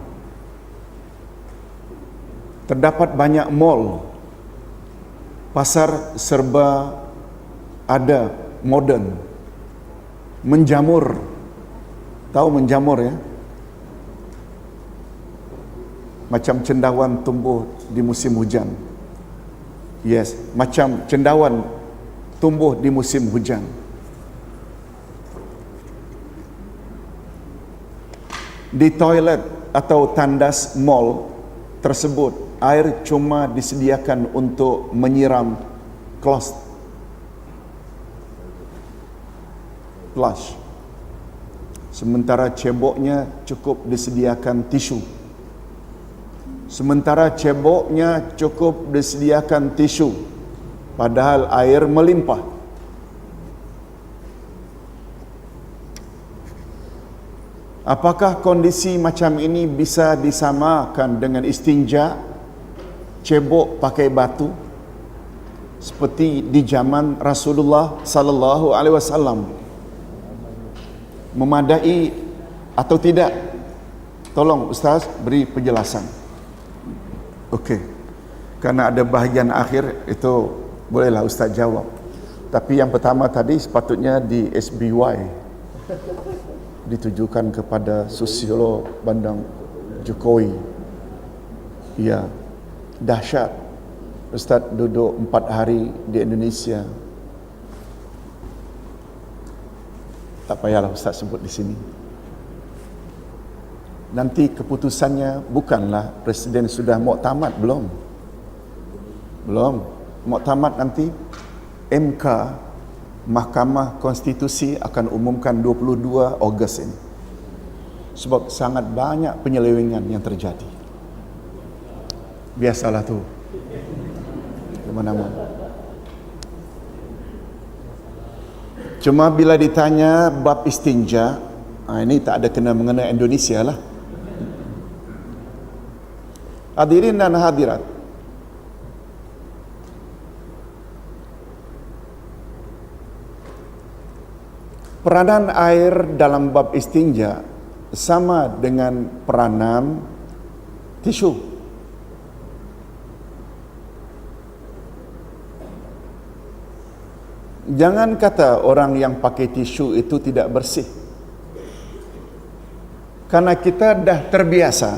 [SPEAKER 1] Terdapat banyak mall, pasar serba ada, modern, menjamur. Tahu menjamur ya? Macam cendawan tumbuh di musim hujan. Yes, macam cendawan tumbuh di musim hujan. Di toilet atau tandas mall tersebut, air cuma disediakan untuk menyiram flush. Sementara ceboknya cukup disediakan tisu. Padahal air melimpah. Apakah kondisi macam ini bisa disamakan dengan istinja, cebok pakai batu, seperti di zaman Rasulullah sallallahu alaihi wasallam? Memadai atau tidak? Tolong Ustaz beri penjelasan. Okey. Karena ada bahagian akhir, itu bolehlah Ustaz jawab. Tapi yang pertama tadi sepatutnya di SBY, ditujukan kepada Susilo Bandar Jokowi. Ya, dahsyat. Ustaz duduk 4 hari di Indonesia. Tak payahlah Ustaz sebut di sini. Nanti keputusannya bukanlah Presiden sudah muktamad belum. Muktamad nanti MK, Mahkamah Konstitusi akan umumkan 22 Ogos ini. Sebab sangat banyak penyelewengan yang terjadi. Biasalah tu. Kemana-mana. Cuma bila ditanya bab istinja, ini tak ada kena mengena Indonesia lah. Hadirin dan hadirat, peranan air dalam bab istinja sama dengan peranan tisu. Jangan kata orang yang pakai tisu itu tidak bersih. Karena kita dah terbiasa,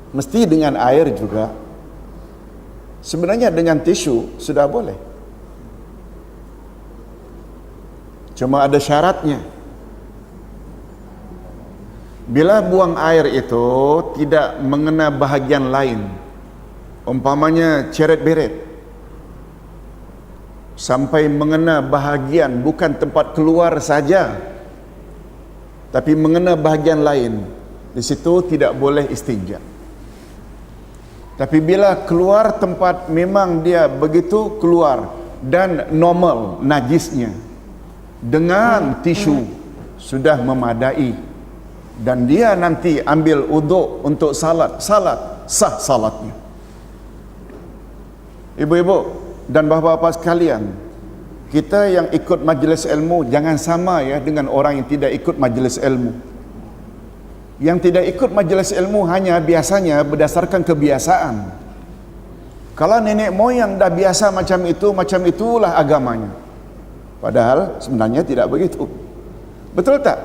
[SPEAKER 1] mesti dengan air juga. Sebenarnya dengan tisu sudah boleh. Cuma ada syaratnya. Bila buang air itu tidak mengena bahagian lain, umpamanya ceret-beret, sampai mengena bahagian bukan tempat keluar saja, tapi mengena bahagian lain, di situ tidak boleh istinja. Tapi bila keluar tempat memang dia begitu keluar dan normal najisnya, dengan tisu sudah memadai, dan dia nanti ambil uduk untuk salat, sah salatnya. Ibu-ibu dan bapa-bapa sekalian, kita yang ikut majlis ilmu jangan sama ya dengan orang yang tidak ikut majlis ilmu. Yang tidak ikut majlis ilmu hanya biasanya berdasarkan kebiasaan. Kalau nenek moyang dah biasa macam itulah agamanya. Padahal sebenarnya tidak begitu. Betul tak?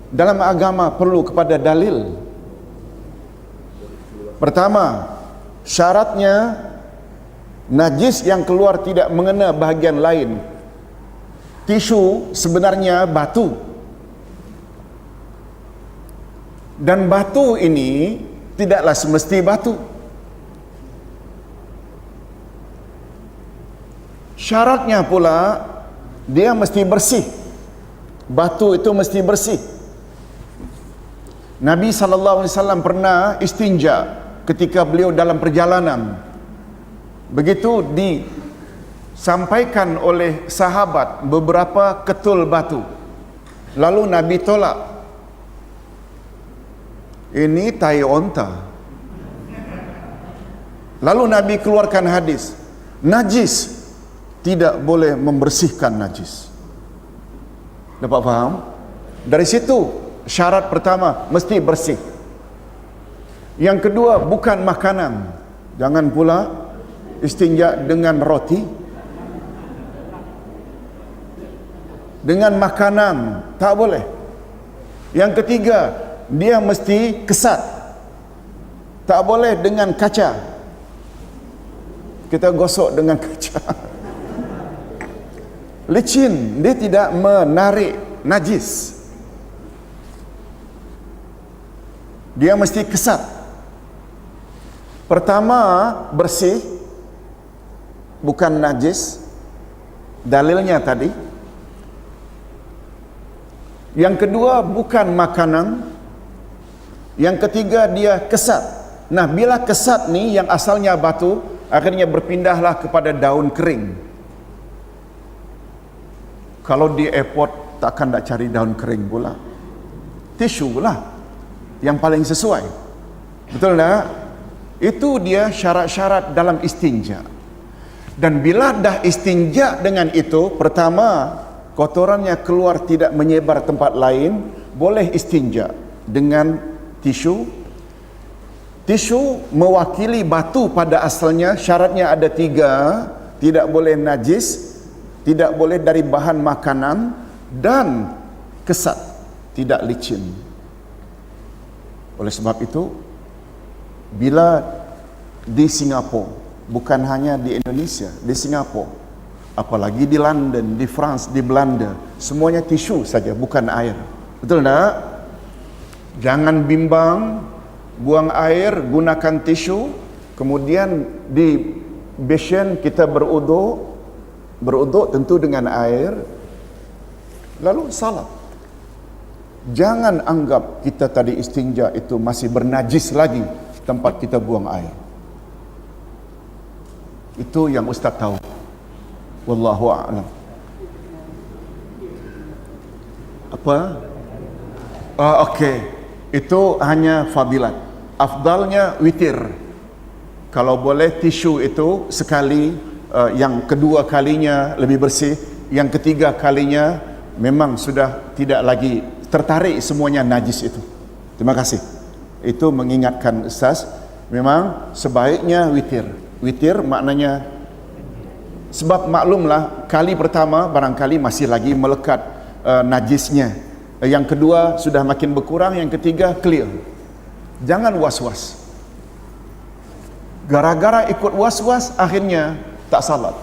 [SPEAKER 1] Dalam agama perlu kepada dalil. Pertama, syaratnya najis yang keluar tidak mengena bahagian lain. Tisu sebenarnya batu. Dan batu ini tidaklah semesti batu. Syaratnya pula dia mesti bersih. Batu itu mesti bersih. Nabi SAW pernah istinja ketika beliau dalam perjalanan. Begitu disampaikan oleh sahabat beberapa ketul batu, lalu Nabi tolak. Ini tai onta. Lalu Nabi keluarkan hadis, najis tidak boleh membersihkan najis. Dapat faham? Dari situ syarat pertama mesti bersih. Yang kedua, bukan makanan. Jangan pula istinja dengan roti, dengan makanan, tak boleh. Yang ketiga, dia mesti kesat. Tak boleh dengan kaca. Kita gosok dengan kaca. Licin, dia tidak menarik najis. Dia mesti kesat. Pertama, bersih, bukan najis. Dalilnya tadi. Yang kedua, bukan makanan. Yang ketiga, dia kesat. Nah, bila kesat ni yang asalnya batu, akhirnya berpindahlah kepada daun kering. Kalau di airport takkan nak cari daun kering pula. Tisu lah yang paling sesuai. Betul tak? Itu dia syarat-syarat dalam istinja. Dan bila dah istinja dengan itu, pertama, kotorannya keluar tidak menyebar tempat lain, boleh istinja dengan tisu. Tisu mewakili batu pada asalnya, syaratnya ada 3, tidak boleh najis, tidak boleh dari bahan makanan, dan kesat, tidak licin. Oleh sebab itu, bila di Singapura, bukan hanya di Indonesia, di Singapura, apalagi di London, di France, di Belanda, semuanya tisu saja, bukan air. Betul tak? Jangan bimbang, buang air, gunakan tisu, kemudian di basin kita beruduk tentu dengan air, lalu salat. Jangan anggap kita tadi istinja itu masih bernajis lagi tempat kita buang air. Itu yang Ustaz tahu. Wallahu a'lam. Apa? Okey. Itu hanya fadilat. Afdalnya witir. Kalau boleh tisu itu sekali, yang kedua kalinya lebih bersih, yang ketiga kalinya memang sudah tidak lagi tertarik semuanya najis itu. Terima kasih. Itu mengingatkan Ustaz, memang sebaiknya witir. Witir maknanya, sebab maklumlah, kali pertama barangkali masih lagi melekat najisnya, yang kedua sudah makin berkurang, yang ketiga clear. Jangan was-was. Gara-gara ikut was-was akhirnya tak salat.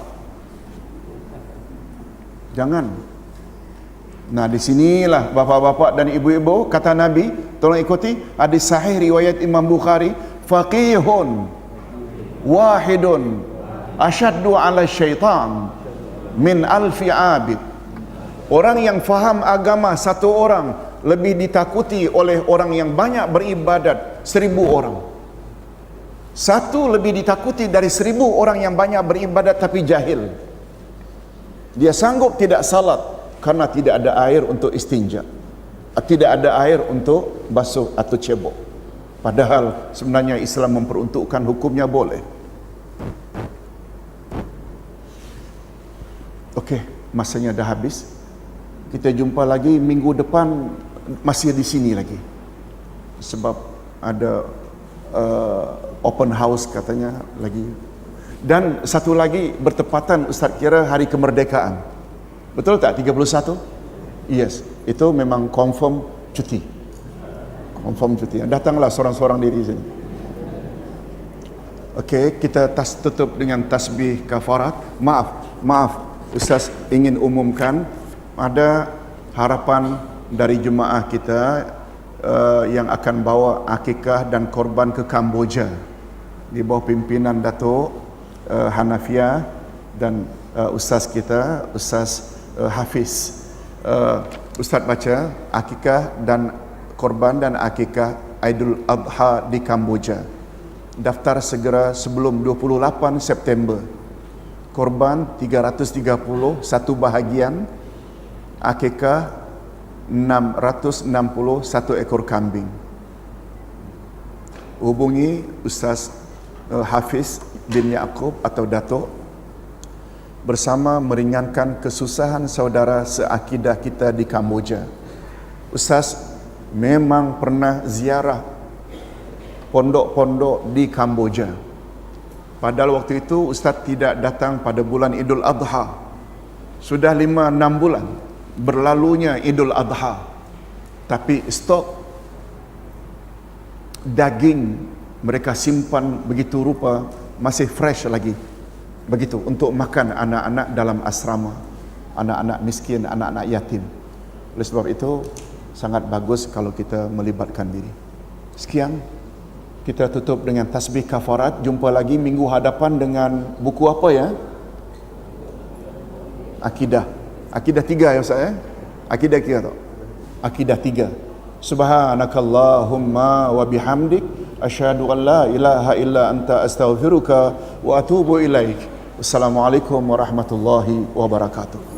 [SPEAKER 1] Jangan. Nah, di sinilah bapa-bapa dan ibu-ibu, kata Nabi, tolong ikuti hadis sahih riwayat Imam Bukhari, faqihun wahidun asyaddu ala syaitan min alfi abid. Orang yang faham agama satu orang lebih ditakuti oleh orang yang banyak beribadat 1000 orang. Satu lebih ditakuti dari 1000 orang yang banyak beribadat tapi jahil. Dia sanggup tidak salat karena tidak ada air untuk istinja, tidak ada air untuk basuh atau cebok. Padahal sebenarnya Islam memperuntukkan hukumnya boleh. Okey, masanya dah habis. Kita jumpa lagi minggu depan, masih di sini lagi. Sebab ada open house katanya lagi. Dan satu lagi bertepatan Ustaz kira hari kemerdekaan. Betul tak 31? Yes, itu memang confirm cuti. Confirm cuti. Datanglah seorang-seorang diri sini. Okey, kita tutup dengan tasbih kafarat. Maaf, Ustaz ingin umumkan ada harapan dari jemaah kita yang akan bawa akikah dan korban ke Kamboja di bawah pimpinan Dato' Hanafiah dan Ustaz kita, Ustaz Hafiz. Ustaz baca akikah dan korban dan akikah Aidul Adha di Kamboja. Daftar segera sebelum 28 September. Korban 330, satu bahagian. Akikah 660, satu ekor kambing. Hubungi Ustaz Hafiz bin Yaakob atau Datuk bersama meringankan kesusahan saudara seakidah kita di Kamboja. Ustaz memang pernah ziarah pondok-pondok di Kamboja. Padahal waktu itu Ustaz tidak datang pada bulan Idul Adha. Sudah 5-6 bulan berlalunya Idul Adha. Tapi stok daging mereka simpan begitu rupa masih fresh lagi. Begitu untuk makan anak-anak dalam asrama, anak-anak miskin, anak-anak yatim. Oleh sebab itu sangat bagus kalau kita melibatkan diri. Sekian, kita tutup dengan tasbih kafarat. Jumpa lagi minggu hadapan dengan buku apa ya? Akidah. Akidah 3 ya Ustaz ya? Akidah 3 tak? Akidah 3. Subhanakallahumma wa bihamdik asyhadu an la ilaha illa anta astaghfiruka wa atubu ilaik. Wassalamualaikum warahmatullahi wabarakatuh.